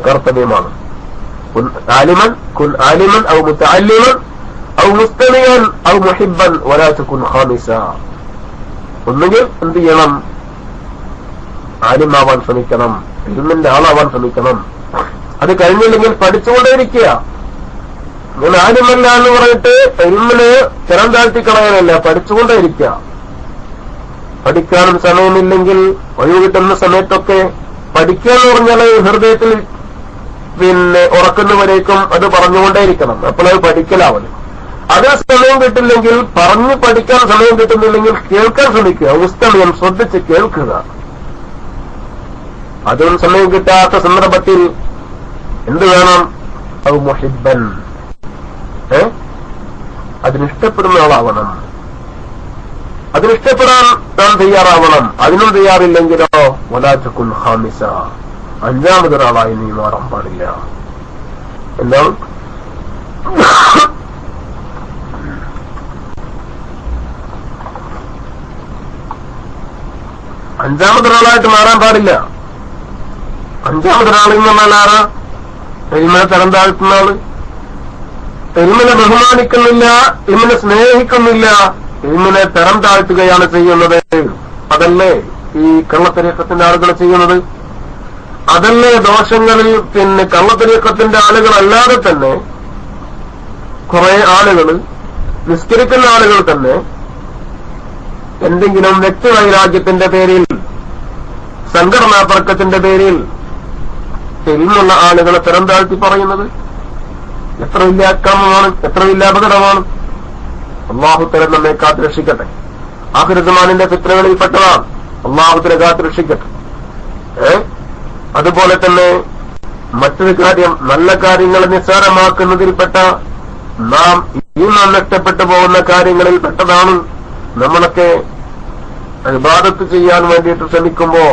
കർത്തവ്യമാണ്. കുൻ ആലിമൻ ഔ മുതഅല്ലിമൻ ഔ മുസ്തമിഅൻ ഔ മുഹിബ്ബൻ വലാ തകുൻ ഖാമിസ. ഒന്നുകിൽ എന്ത് ചെയ്യണം? ആലിമാവാൻ ശ്രമിക്കണം, ഇൽമിന്റെ ആളാവാൻ ശ്രമിക്കണം. അത് കഴിഞ്ഞില്ലെങ്കിൽ പഠിച്ചുകൊണ്ടേയിരിക്കുക. ഞാൻ ആലിമല്ല എന്ന് പറഞ്ഞിട്ട് ഇൽമിന് തരം താഴ്ത്തിക്കളയാനല്ല, പഠിച്ചുകൊണ്ടേയിരിക്കുക. പഠിക്കാനും സമയമില്ലെങ്കിൽ ഒഴിവ് കിട്ടുന്ന സമയത്തൊക്കെ പഠിക്കുക എന്ന് പറഞ്ഞാൽ ഹൃദയത്തിൽ ഉറക്കുന്നവരേക്കും അത് പറഞ്ഞുകൊണ്ടേയിരിക്കണം. അപ്പോഴത് പഠിക്കലാവണം. അതേ സമയം കിട്ടില്ലെങ്കിൽ, പറഞ്ഞ് പഠിക്കാൻ സമയം കിട്ടുന്നില്ലെങ്കിൽ കേൾക്കാൻ ശ്രമിക്കുക. ഉസ്തമയം ശ്രദ്ധിച്ച് കേൾക്കുക. അതും സമയം കിട്ടാത്ത സന്ദർഭത്തിൽ എന്ത് വേണം? ഔ മുഹിബ്ബൻ, അതിനിഷ്ടപ്പെടുന്ന ആളാവണം. അതിനിഷ്ടപ്പെടാൻ താൻ തയ്യാറാവണം. അതിനും തയ്യാറില്ലെങ്കിലോ വലാ തകുൻ ഖാമിസ, അഞ്ചാമതൊരാളായി നീ മാറാൻ പാടില്ല. എന്നാൽ അഞ്ചാമതൊരാളായിട്ട് മാറാൻ പാടില്ല. അഞ്ചാമതൊരാളെന്ന് പറഞ്ഞാൽ ആരാ? ഇൽമിനെ തരം താഴ്ത്തുന്ന ആള്. ഇൽമിനെ ബഹുമാനിക്കുന്നില്ല, ഇൽമിനെ സ്നേഹിക്കുന്നില്ല, ഇൽമിനെ തരം താഴ്ത്തുകയാണ് ചെയ്യുന്നത്. അതല്ലേ ഈ കള്ളത്തരീക്കത്തിന്റെ ആളുകൾ ചെയ്യുന്നത്? അതല്ലേ ദോഷങ്ങളിൽ കള്ളത്തരീക്കത്തിന്റെ ആളുകളല്ലാതെ തന്നെ കുറെ ആളുകൾ, നിസ്കരിക്കുന്ന ആളുകൾ തന്നെ എന്തെങ്കിലും വ്യക്തിവൈരാഗ്യത്തിന്റെ പേരിൽ, സംഘടനാ തർക്കത്തിന്റെ പേരിൽ ഇൽമുള്ള ആളുകളെ തരം താഴ്ത്തി പറയുന്നത്? എത്ര വലിയ അക്രമമാണ്, എത്ര വലിയ അപകടമാണ്. അള്ളാഹുത്തല നമ്മെ കാത്തുരക്ഷിക്കട്ടെ. ആഖിറസമാനിന്റെ ഫിത്നകളിൽപ്പെട്ടതാണ്. അള്ളാഹുത്തല കാത്തുരക്ഷിക്കട്ടെ. അതുപോലെ തന്നെ മറ്റൊരു കാര്യം, നല്ല കാര്യങ്ങളെ നിസ്സാരമാക്കുന്നതിൽപ്പെട്ട, നാം ഈമാൻ നഷ്ടപ്പെട്ടു പോകുന്ന കാര്യങ്ങളിൽ പെട്ടതാണ്. നമ്മളൊക്കെ ഇബാദത്ത് ചെയ്യാൻ വേണ്ടിയിട്ട് ശ്രമിക്കുമ്പോ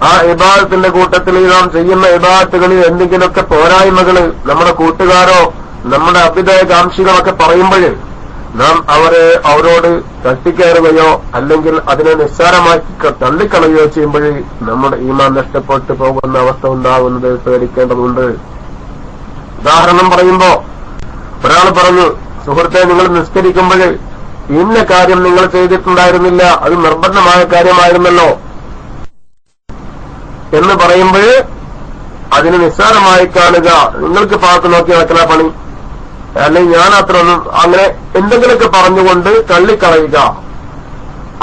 ആ ഇബാദത്തിന്റെ കൂട്ടത്തിൽ നാം ചെയ്യുന്ന ഇബാദത്തുകളിൽ എന്തെങ്കിലുമൊക്കെ പോരായ്മകള് നമ്മുടെ കൂട്ടുകാരോ നമ്മുടെ അഭ്യുദയകാംക്ഷികളൊക്കെ പറയുമ്പോൾ നാം അവരോട് തട്ടിക്കയറുകയോ അല്ലെങ്കിൽ അതിനെ നിസ്സാരമാക്കി തള്ളിക്കളയുകയോ ചെയ്യുമ്പോൾ നമ്മുടെ ഈമാൻ നഷ്ടപ്പെട്ടു പോകുന്ന അവസ്ഥ ഉണ്ടാകുന്നത് പേടിക്കേണ്ടതുണ്ട്. ഉദാഹരണം പറയുമ്പോ ഒരാൾ പറഞ്ഞു, സുഹൃത്തെ, നിങ്ങൾ നിസ്കരിക്കുമ്പോൾ ഇന്ന കാര്യം നിങ്ങൾ ചെയ്തിട്ടുണ്ടായിരുന്നില്ല, അത് നിർബന്ധമായ കാര്യമായിരുന്നല്ലോ എന്ന് പറയുമ്പോൾ അതിന് നിസ്സാരമായി കാണുക. നിങ്ങൾക്ക് പാത്ത് നോക്കി നടക്കുന്ന പണി, അല്ലെങ്കിൽ ഞാൻ അത്ര ഒന്നും, അങ്ങനെ എന്തെങ്കിലുമൊക്കെ പറഞ്ഞുകൊണ്ട് തള്ളിക്കളയുക.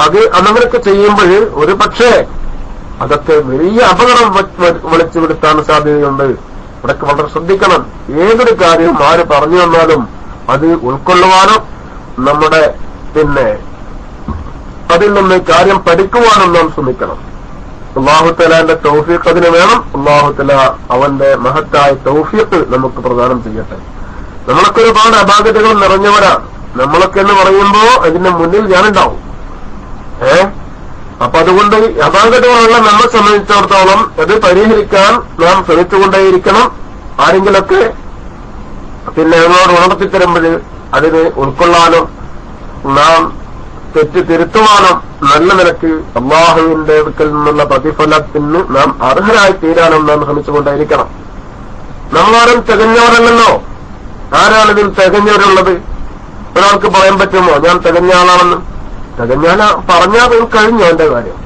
അതങ്ങനെയൊക്കെ ചെയ്യുമ്പോൾ ഒരു പക്ഷേ അതൊക്കെ വലിയ അപകടം വിളിച്ചുവിടുത്താൻ സാധ്യതയുണ്ട്. ഇവിടൊക്കെ വളരെ ശ്രദ്ധിക്കണം. ഏതൊരു കാര്യവും ആര് പറഞ്ഞു വന്നാലും അത് ഉൾക്കൊള്ളുവാനോ നമ്മുടെ അതിൽ നിന്ന് കാര്യം പഠിക്കുവാനും നാം ശ്രമിക്കണം. അല്ലാഹുതആലയുടെ തൗഫീഖ് അതിന് വേണം. അല്ലാഹുതആല അവന്റെ മഹത്തായ തൗഫീഖ് നമുക്ക് പ്രദാനം ചെയ്യട്ടെ. നമ്മളൊക്കെ ഒരുപാട് അപാകതകൾ നിറഞ്ഞവരാണ്. നമ്മളൊക്കെ എന്ന് പറയുമ്പോ അതിന്റെ മുന്നിൽ ഞാനുണ്ടാവും. അപ്പൊ അതുകൊണ്ട് അപാകതകളുള്ള നമ്മെ സംബന്ധിച്ചിടത്തോളം അത് പരിഹരിക്കാൻ നാം ശ്രമിച്ചുകൊണ്ടേയിരിക്കണം. ആരെങ്കിലൊക്കെ നമ്മളോട് ഉണർത്തിത്തരുമ്പോൾ അതിന് ഉൾക്കൊള്ളാനും നാം തെറ്റ് തിരുത്തുവാനും നല്ല നിലക്ക് അല്ലാഹുവിന്റെ അടുക്കൽ നിന്നുള്ള പ്രതിഫലത്തിന് നാം അർഹരായി തീരാനും നാം ശ്രമിച്ചുകൊണ്ടേയിരിക്കണം. നമ്മളാരും തികഞ്ഞവരല്ലല്ലോ. ആരാണിതിൽ തികഞ്ഞവരുള്ളത്? ഒരാൾക്ക് പറയാൻ പറ്റുമോ ഞാൻ തികഞ്ഞ ആളാണെന്ന്? തികഞ്ഞാല പറഞ്ഞാൽ കഴിഞ്ഞു എന്റെ കാര്യം.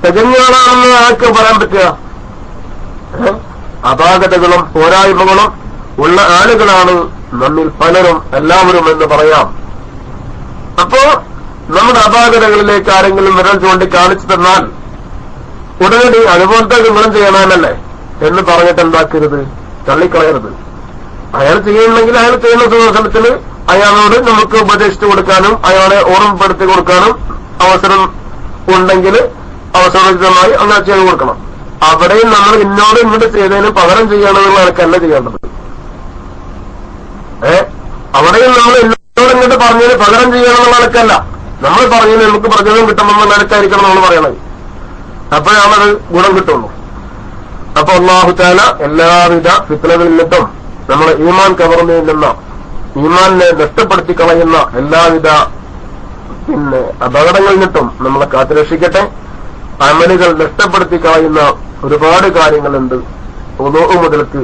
തികഞ്ഞ ആളാണെന്ന് ആർക്ക് പറയാൻ പറ്റുക? അപാകതകളും പോരായ്മകളും ഉള്ള ആളുകളാണ് നമ്മിൽ പലരും, എല്ലാവരും എന്ന് പറയാം. അപ്പോ നമ്മുടെ അപാകതകളിലേക്ക് ആരെങ്കിലും വിരൽ ചൂണ്ടി കാണിച്ചു തന്നാൽ ഉടനടി അതുപോലത്തെ നിങ്ങളും ചെയ്യണമെന്നല്ലേ എന്ന് പറഞ്ഞിട്ട് എന്താക്കരുത്, തള്ളിക്കളയരുത്. അയാൾ ചെയ്യുന്നുണ്ടെങ്കിൽ അയാൾ ചെയ്യുന്ന സമയത്തിന് അയാളോട് നമുക്ക് ഉപദേശിച്ചു കൊടുക്കാനും അയാളെ ഓർമ്മപ്പെടുത്തി കൊടുക്കാനും അവസരം ഉണ്ടെങ്കിൽ അവസരോചിതമായി അങ്ങനെ ചെയ്ത് കൊടുക്കണം. അവിടെയും നമ്മൾ ഇന്നോട് ഇങ്ങോട്ട് ചെയ്തതിന് പകരം ചെയ്യണമെന്നുള്ള നിലക്കല്ല ചെയ്യേണ്ടത്. അവിടെയും നമ്മൾ ഇന്നോട് ഇങ്ങോട്ട് പറഞ്ഞതിന് പകരം ചെയ്യണമെന്നുള്ള നിലക്കല്ല, നമ്മൾ പറഞ്ഞതിന് നമുക്ക് പ്രചോദനം കിട്ടണമെന്നുള്ള നിലക്കായിരിക്കണം നമ്മൾ പറയണത്. അപ്പോഴാണത് ഗുണം കിട്ടുള്ളൂ. അപ്പൊ അല്ലാഹു തആല എല്ലാവിധ ഫിത്നകളിൽ നിന്നും നമ്മളെ ഈമാൻ കവർന്നതിൽ നിന്ന്, ഈമാനിനെ നഷ്ടപ്പെടുത്തി കളയുന്ന എല്ലാവിധ അപകടങ്ങളിൽ നിന്നും നമ്മളെ കാത്തുരക്ഷിക്കട്ടെ. അമലുകൾ നഷ്ടപ്പെടുത്തി കളയുന്ന ഒരുപാട് കാര്യങ്ങളുണ്ട്. വുളൂഉ മുതൽക്ക്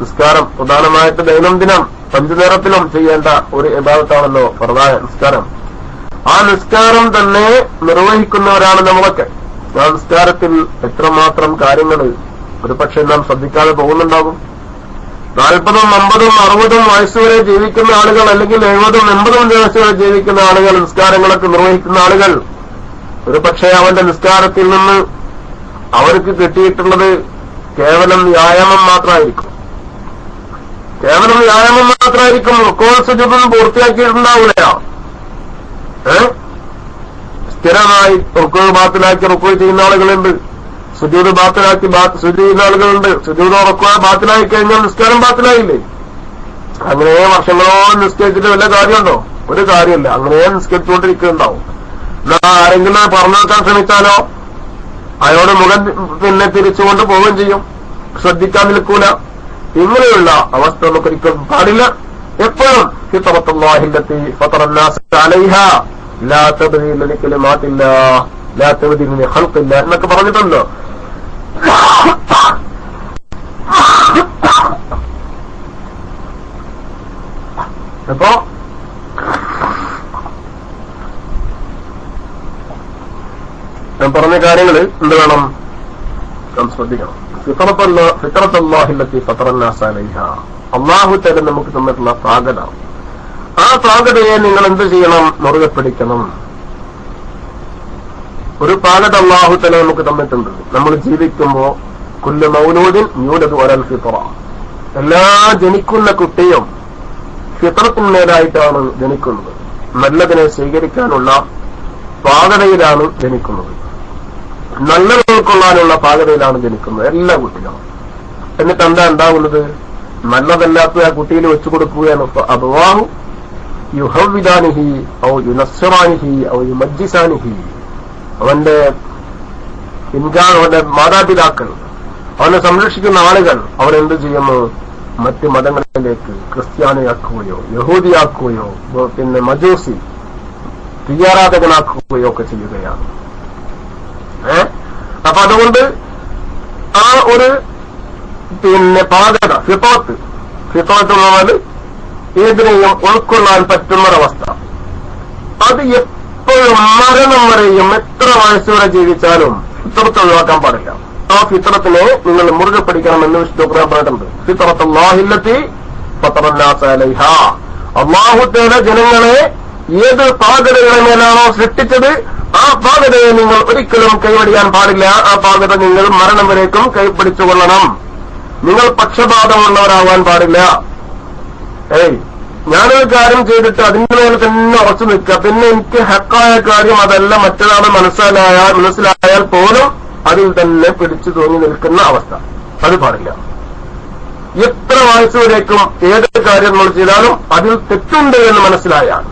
നിസ്കാരം, പ്രധാനമായിട്ട് ദൈനംദിനം 5 നേരത്തിലും ചെയ്യേണ്ട ഒരു ഇബാദത്താണല്ലോ ഫർദായ നിസ്കാരം. ആ നിസ്കാരം തന്നെ നിർവഹിക്കുന്നവരാണ് നമ്മളൊക്കെ. ആ നിസ്കാരത്തിൽ എത്രമാത്രം കാര്യങ്ങൾ ഒരു പക്ഷെ നാം ശ്രദ്ധിക്കാതെ പോകുന്നുണ്ടാകും. 40, 50, 60 വയസ്സുവരെ ജീവിക്കുന്ന ആളുകൾ, അല്ലെങ്കിൽ 70, 80 വയസ്സുവരെ ജീവിക്കുന്ന ആളുകൾ, നിസ്കാരങ്ങളൊക്കെ നിർവഹിക്കുന്ന ആളുകൾ, ഒരു പക്ഷേ അവന്റെ നിസ്കാരത്തിൽ നിന്ന് അവർക്ക് കിട്ടിയിട്ടുള്ളത് കേവലം വ്യായാമം മാത്രമായിരിക്കും. കേവലം വ്യായാമം മാത്രമായിരിക്കും. റുക്കൂ സുജൂദ് പൂർത്തിയാക്കിയിട്ടുണ്ടാവില്ല. സ്ഥിരമായി റുക്കൂ ബാത്തിലാക്കി റുക്കൂ ചെയ്യുന്ന ആളുകളുണ്ട്, സുജൂദ് ബാത്തിലാക്കി സുജൂദ് ചെയ്യുന്ന ആളുകളുണ്ട്. സുജൂദ് റുക്കൂ ബാത്തിലായി കഴിഞ്ഞാൽ നിസ്കാരം ബാത്തിലായില്ലേ? അങ്ങനെ വർഷങ്ങളോളം നിസ്കരിച്ചിട്ട് വല്ല കാര്യമുണ്ടോ? ഒരു കാര്യമില്ല. അങ്ങനെ നിസ്കരിച്ചുകൊണ്ടിരിക്കുന്നുണ്ടാവും. ആരെങ്കിലും പറഞ്ഞു വെക്കാൻ ശ്രമിച്ചാലോ അയാളുടെ മുഖം തിരിച്ചുകൊണ്ട് പോവുകയും ചെയ്യും, ശ്രദ്ധിക്കാൻ നിൽക്കൂല. ഇങ്ങനെയുള്ള അവസ്ഥ നമുക്കൊരിക്കലും പാടില്ല. എപ്പോഴും ഫിത്രത്തുല്ലാഹില്ലത്തി ഫതറന്നാസ അലൈഹാ ലാ തബ്ദീല ലികലിമാത്തില്ലാഹ് ലാ തബ്ദീല ലിഖൽഖില്ലാഹ് എന്നൊക്കെ പറഞ്ഞിട്ടുണ്ടല്ലോ. അപ്പോ ഞാൻ പറഞ്ഞ കാര്യങ്ങൾ എന്ത് വേണം? നാം ശ്രദ്ധിക്കണം. ഫിത്രത്തുല്ലാഹില്ലത്തി ഫതറന്നാസ അലൈഹാ, അല്ലാഹു തആല നമുക്ക് തന്നിട്ടുള്ള പ്രാഗത, ആ പ്രാഗതയെ നിങ്ങൾ എന്ത് ചെയ്യണം? മുറുകെ പിടിക്കണം. ഒരു പ്രാഗത അല്ലാഹു തആല നമുക്ക് തന്നിട്ടുണ്ട്. നമ്മൾ ജീവിക്കുമ്പോ കുല്ലു മൗലൂദിൻ യൂലദു അലൽ ഫിത്ര, എല്ലാ ജനിക്കുന്ന കുട്ടിയും ഫിത്രത്തിന്മേലായിട്ടാണ് ജനിക്കുന്നത്. നല്ലതിനെ സ്വീകരിക്കാനുള്ള പാകതയിലാണ് ജനിക്കുന്നത്, നല്ലത് ഉൾക്കൊള്ളാനുള്ള പാകതയിലാണ് ജനിക്കുന്നത് എല്ലാ കുട്ടികളും. എന്നിട്ട് എന്താ ഉണ്ടാവുന്നത്? നല്ലതല്ലാത്ത ആ കുട്ടിയിൽ വെച്ചു കൊടുക്കുകയാണ്. അബ്വാഹു യുഹവ്വിദാനിഹി ഔ യുനസ്സിറാനിഹി ഔ യുമജ്ജിസാനിഹി, അവന്റെ മാതാപിതാക്കൾ, അവനെ സംരക്ഷിക്കുന്ന ആളുകൾ അവരെന്ത് ചെയ്യുന്നു? മറ്റ് മതങ്ങളിലേക്ക് ക്രിസ്ത്യാനിയാക്കുകയോ യഹൂദിയാക്കുകയോ പിന്നെ മജൂസി തീയാരാധകനാക്കുകയോ ഒക്കെ ചെയ്യുകയാണ്. അപ്പൊ അതുകൊണ്ട് ആ ഒരു പാകത ഫിത്രത്ത് എന്ന് പറഞ്ഞാൽ ഏതിനെയും ഉൾക്കൊള്ളാൻ പറ്റുന്നൊരവസ്ഥ, അത് എപ്പോഴും മരണം വരെയും എത്ര വയസ്സുവരെ ജീവിച്ചാലും ഫിത്രത്ത് ഒഴിവാക്കാൻ പാടില്ല. ആ ഫിത്രത്തിനെ നിങ്ങൾ മുറുകെ പിടിക്കണമെന്ന് വിശുദ്ധ ഖുർആൻ പറഞ്ഞിട്ടുണ്ട്. ഫിത്രത്തുല്ലാഹില്ലത്തി ഫതറന്നാസ അലൈഹാ, അല്ലാഹു തആല ജനങ്ങളെ ഏത് പാകതയുടെ മേലാണോ സൃഷ്ടിച്ചത് ആ പാകതയെ നിങ്ങൾ ഒരിക്കലും കൈവടിയാൻ പാടില്ല. ആ പാകത നിങ്ങൾ മരണം വരേക്കും കൈപിടിച്ചുകൊള്ളണം. നിങ്ങൾ പക്ഷപാതമുള്ളവരാവാൻ പാടില്ല. ഞാനൊരു കാര്യം ചെയ്തിട്ട് അതിന്റെ മേലെ തന്നെ ഉറച്ചു നിൽക്കുക, പിന്നെ എനിക്ക് ഹക്കായ കാര്യം അതല്ല മറ്റൊരാൾ മനസ്സിലായാൽ പോലും അതിൽ തന്നെ പിടിച്ചു തൂങ്ങി നിൽക്കുന്ന അവസ്ഥ, അത് പാടില്ല. എത്ര വയസ്സുവരേക്കും ഏത് കാര്യം നമ്മൾ ചെയ്താലും അതിൽ തെറ്റുണ്ട് എന്ന് മനസ്സിലായാൽ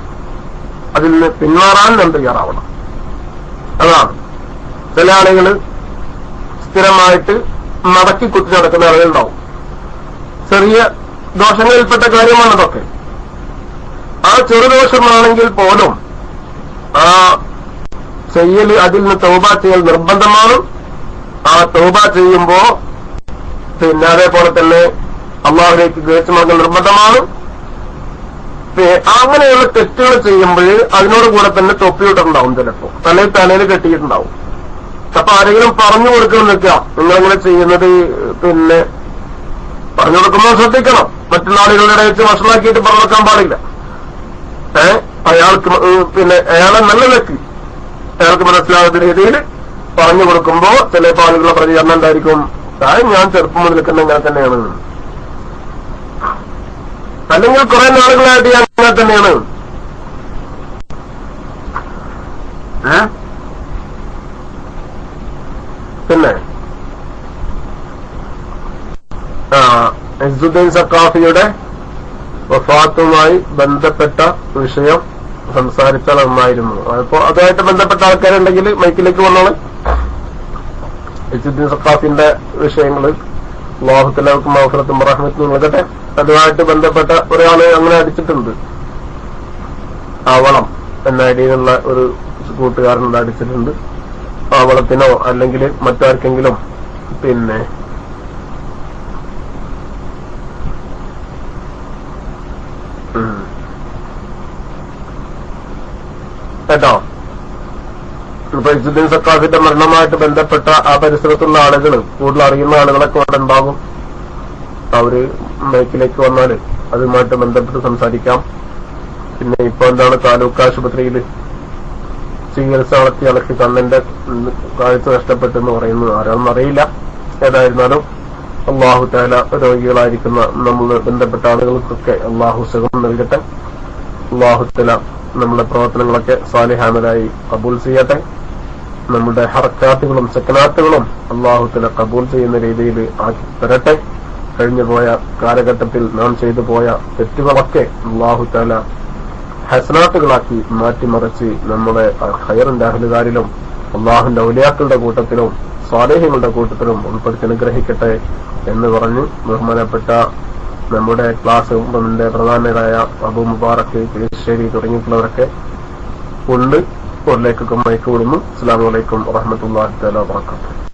അതിൽ നിന്ന് പിന്മാറാൻ നാം തയ്യാറാവണം. അതാണ്. ചില ആളുകൾ സ്ഥിരമായിട്ട് മടക്കി കുത്തി നടക്കുന്ന ആളുകളുണ്ടാവും. ചെറിയ ദോഷങ്ങളിൽപ്പെട്ട കാര്യമാണതൊക്കെ. ആ ചെറുദോഷമാണെങ്കിൽ പോലും ആ ചെയ്യൽ, അതിൽ നിന്ന് തൗബ ചെയ്യൽ നിർബന്ധമാണ്. ആ തൗബ ചെയ്യുമ്പോ പിന്നെ അതേപോലെ തന്നെ അല്ലാഹുവിലേക്ക് ഗ്രഹിച്ചുമാകൽ നിർബന്ധമാണ്. അങ്ങനെയുള്ള തെറ്റുകൾ ചെയ്യുമ്പോൾ അതിനോട് കൂടെ തന്നെ തൊപ്പിയിട്ടുണ്ടാവും, ചിലപ്പോ തലയിൽ കെട്ടിയിട്ടുണ്ടാവും. അപ്പൊ ആരെങ്കിലും പറഞ്ഞു കൊടുക്കണം നിൽക്കുക, നിങ്ങളിങ്ങനെ ചെയ്യുന്നത് പിന്നെ പറഞ്ഞു കൊടുക്കുമ്പോൾ ശ്രദ്ധിക്കണം. മറ്റുള്ള ആളുകളുടെ വെച്ച് വഷളാക്കിയിട്ട് പറഞ്ഞു കൊടുക്കാൻ പാടില്ല. അയാൾക്ക് പിന്നെ അയാളെ നല്ല വ്യക്തി അയാൾക്ക് മനസ്സിലാകുന്ന രീതിയിൽ പറഞ്ഞു കൊടുക്കുമ്പോ ചിലപ്പോ ആളുകളുടെ പ്രതികരണം എന്തായിരിക്കും? ഞാൻ ചെറുപ്പം മുതൽ നിൽക്കുന്ന ഇങ്ങനെ തന്നെയാണ്, അല്ലെങ്കിൽ കുറെ നാളുകളായിട്ട് ഞാൻ അങ്ങനെ തന്നെയാണ്. ഇസ്സുദ്ദീൻ സഖാഫിയുടെ വഫാത്തുമായി ബന്ധപ്പെട്ട വിഷയം സംസാരിച്ചാൽ നന്നായിരുന്നു. അപ്പോ അതുമായിട്ട് ബന്ധപ്പെട്ട ആൾക്കാരുണ്ടെങ്കിൽ മൈക്കിലേക്ക് വന്നോളെ. ഇസ്സുദ്ദീൻ സഖാഫിന്റെ വിഷയങ്ങള് അല്ലാഹു തആല മഗ്ഫിറത്തും റഹ്മത്തും നൽകട്ടെ. അതുമായിട്ട് ബന്ധപ്പെട്ട ഒരാള് അങ്ങനെ അടിച്ചിട്ടുണ്ട്. അവളം എന്ന അടിയിലുള്ള ഒരു കൂട്ടുകാരനോട് അടിച്ചിട്ടുണ്ട്. അവളത്തിനോ അല്ലെങ്കിൽ മറ്റാർക്കെങ്കിലും പിന്നെ കേട്ടോ. ഇപ്പൊ ഇസ്സുദ്ദീൻ സഖാഫിന്റെ മരണമായിട്ട് ബന്ധപ്പെട്ട ആ പരിസരത്തുള്ള ആളുകൾ, കൂടുതൽ അറിയുന്ന ആളുകളൊക്കെ അവിടെ ഉണ്ടാകും. അവര് മൈക്കിലേക്ക് വന്നാല് അതുമായിട്ട് ബന്ധപ്പെട്ട് സംസാരിക്കാം. പിന്നെ ഇപ്പൊ എന്താണ് താലൂക്ക് ആശുപത്രിയിൽ ചികിത്സ നടത്തി ഇളക്കി കണ്ണിന്റെ കാഴ്ച നഷ്ടപ്പെട്ടെന്ന് പറയുന്നത് ആരാണെന്ന് അറിയില്ല. ഏതായിരുന്നാലും അല്ലാഹു തആല രോഗികളായിരിക്കുന്ന നമ്മൾ ബന്ധപ്പെട്ട ആളുകൾക്കൊക്കെ അല്ലാഹു സുഖം നൽകട്ടെ. അല്ലാഹു തആല നമ്മുടെ പ്രവർത്തനങ്ങളൊക്കെ സാലിഹാമലായി കബൂൽ ചെയ്യട്ടെ. നമ്മുടെ ഹർക്കാത്തുകളും സക്കനാത്തുകളും അല്ലാഹു തആല കബൂൽ ചെയ്യുന്ന രീതിയിൽ ആക്കി തരട്ടെ. കഴിഞ്ഞുപോയ കാലഘട്ടത്തിൽ നാം ചെയ്തു പോയ തെറ്റുകളൊക്കെ അല്ലാഹു തആല ഹസനാത്തുകളാക്കി മാറ്റിമറിച്ച് നമ്മുടെ ഖൈറിന്റെ അഹ്ലുകാരിലും അല്ലാഹുവിന്റെ ഔലിയാക്കളുടെ കൂട്ടത്തിലും സ്വാലിഹീങ്ങളുടെ കൂട്ടത്തിലും ഉൾപ്പെടുത്തി അനുഗ്രഹിക്കട്ടെ എന്ന് പറഞ്ഞ് ബഹുമാനപ്പെട്ട നമ്മുടെ ക്ലാസ് റൂമിന്റെ പ്രധാനരായ അബൂ മുബാറക്ക്, കേശ്ശേരി തുടങ്ങിയിട്ടുള്ളവരൊക്കെ ഉണ്ട്. ഉള്ളിലേക്കൊക്കെ മയക്ക് വിടുന്നു. അസ്സലാമു അലൈക്കും വറഹ്മത്തുള്ളാഹി തആല വബറകാതുഹു.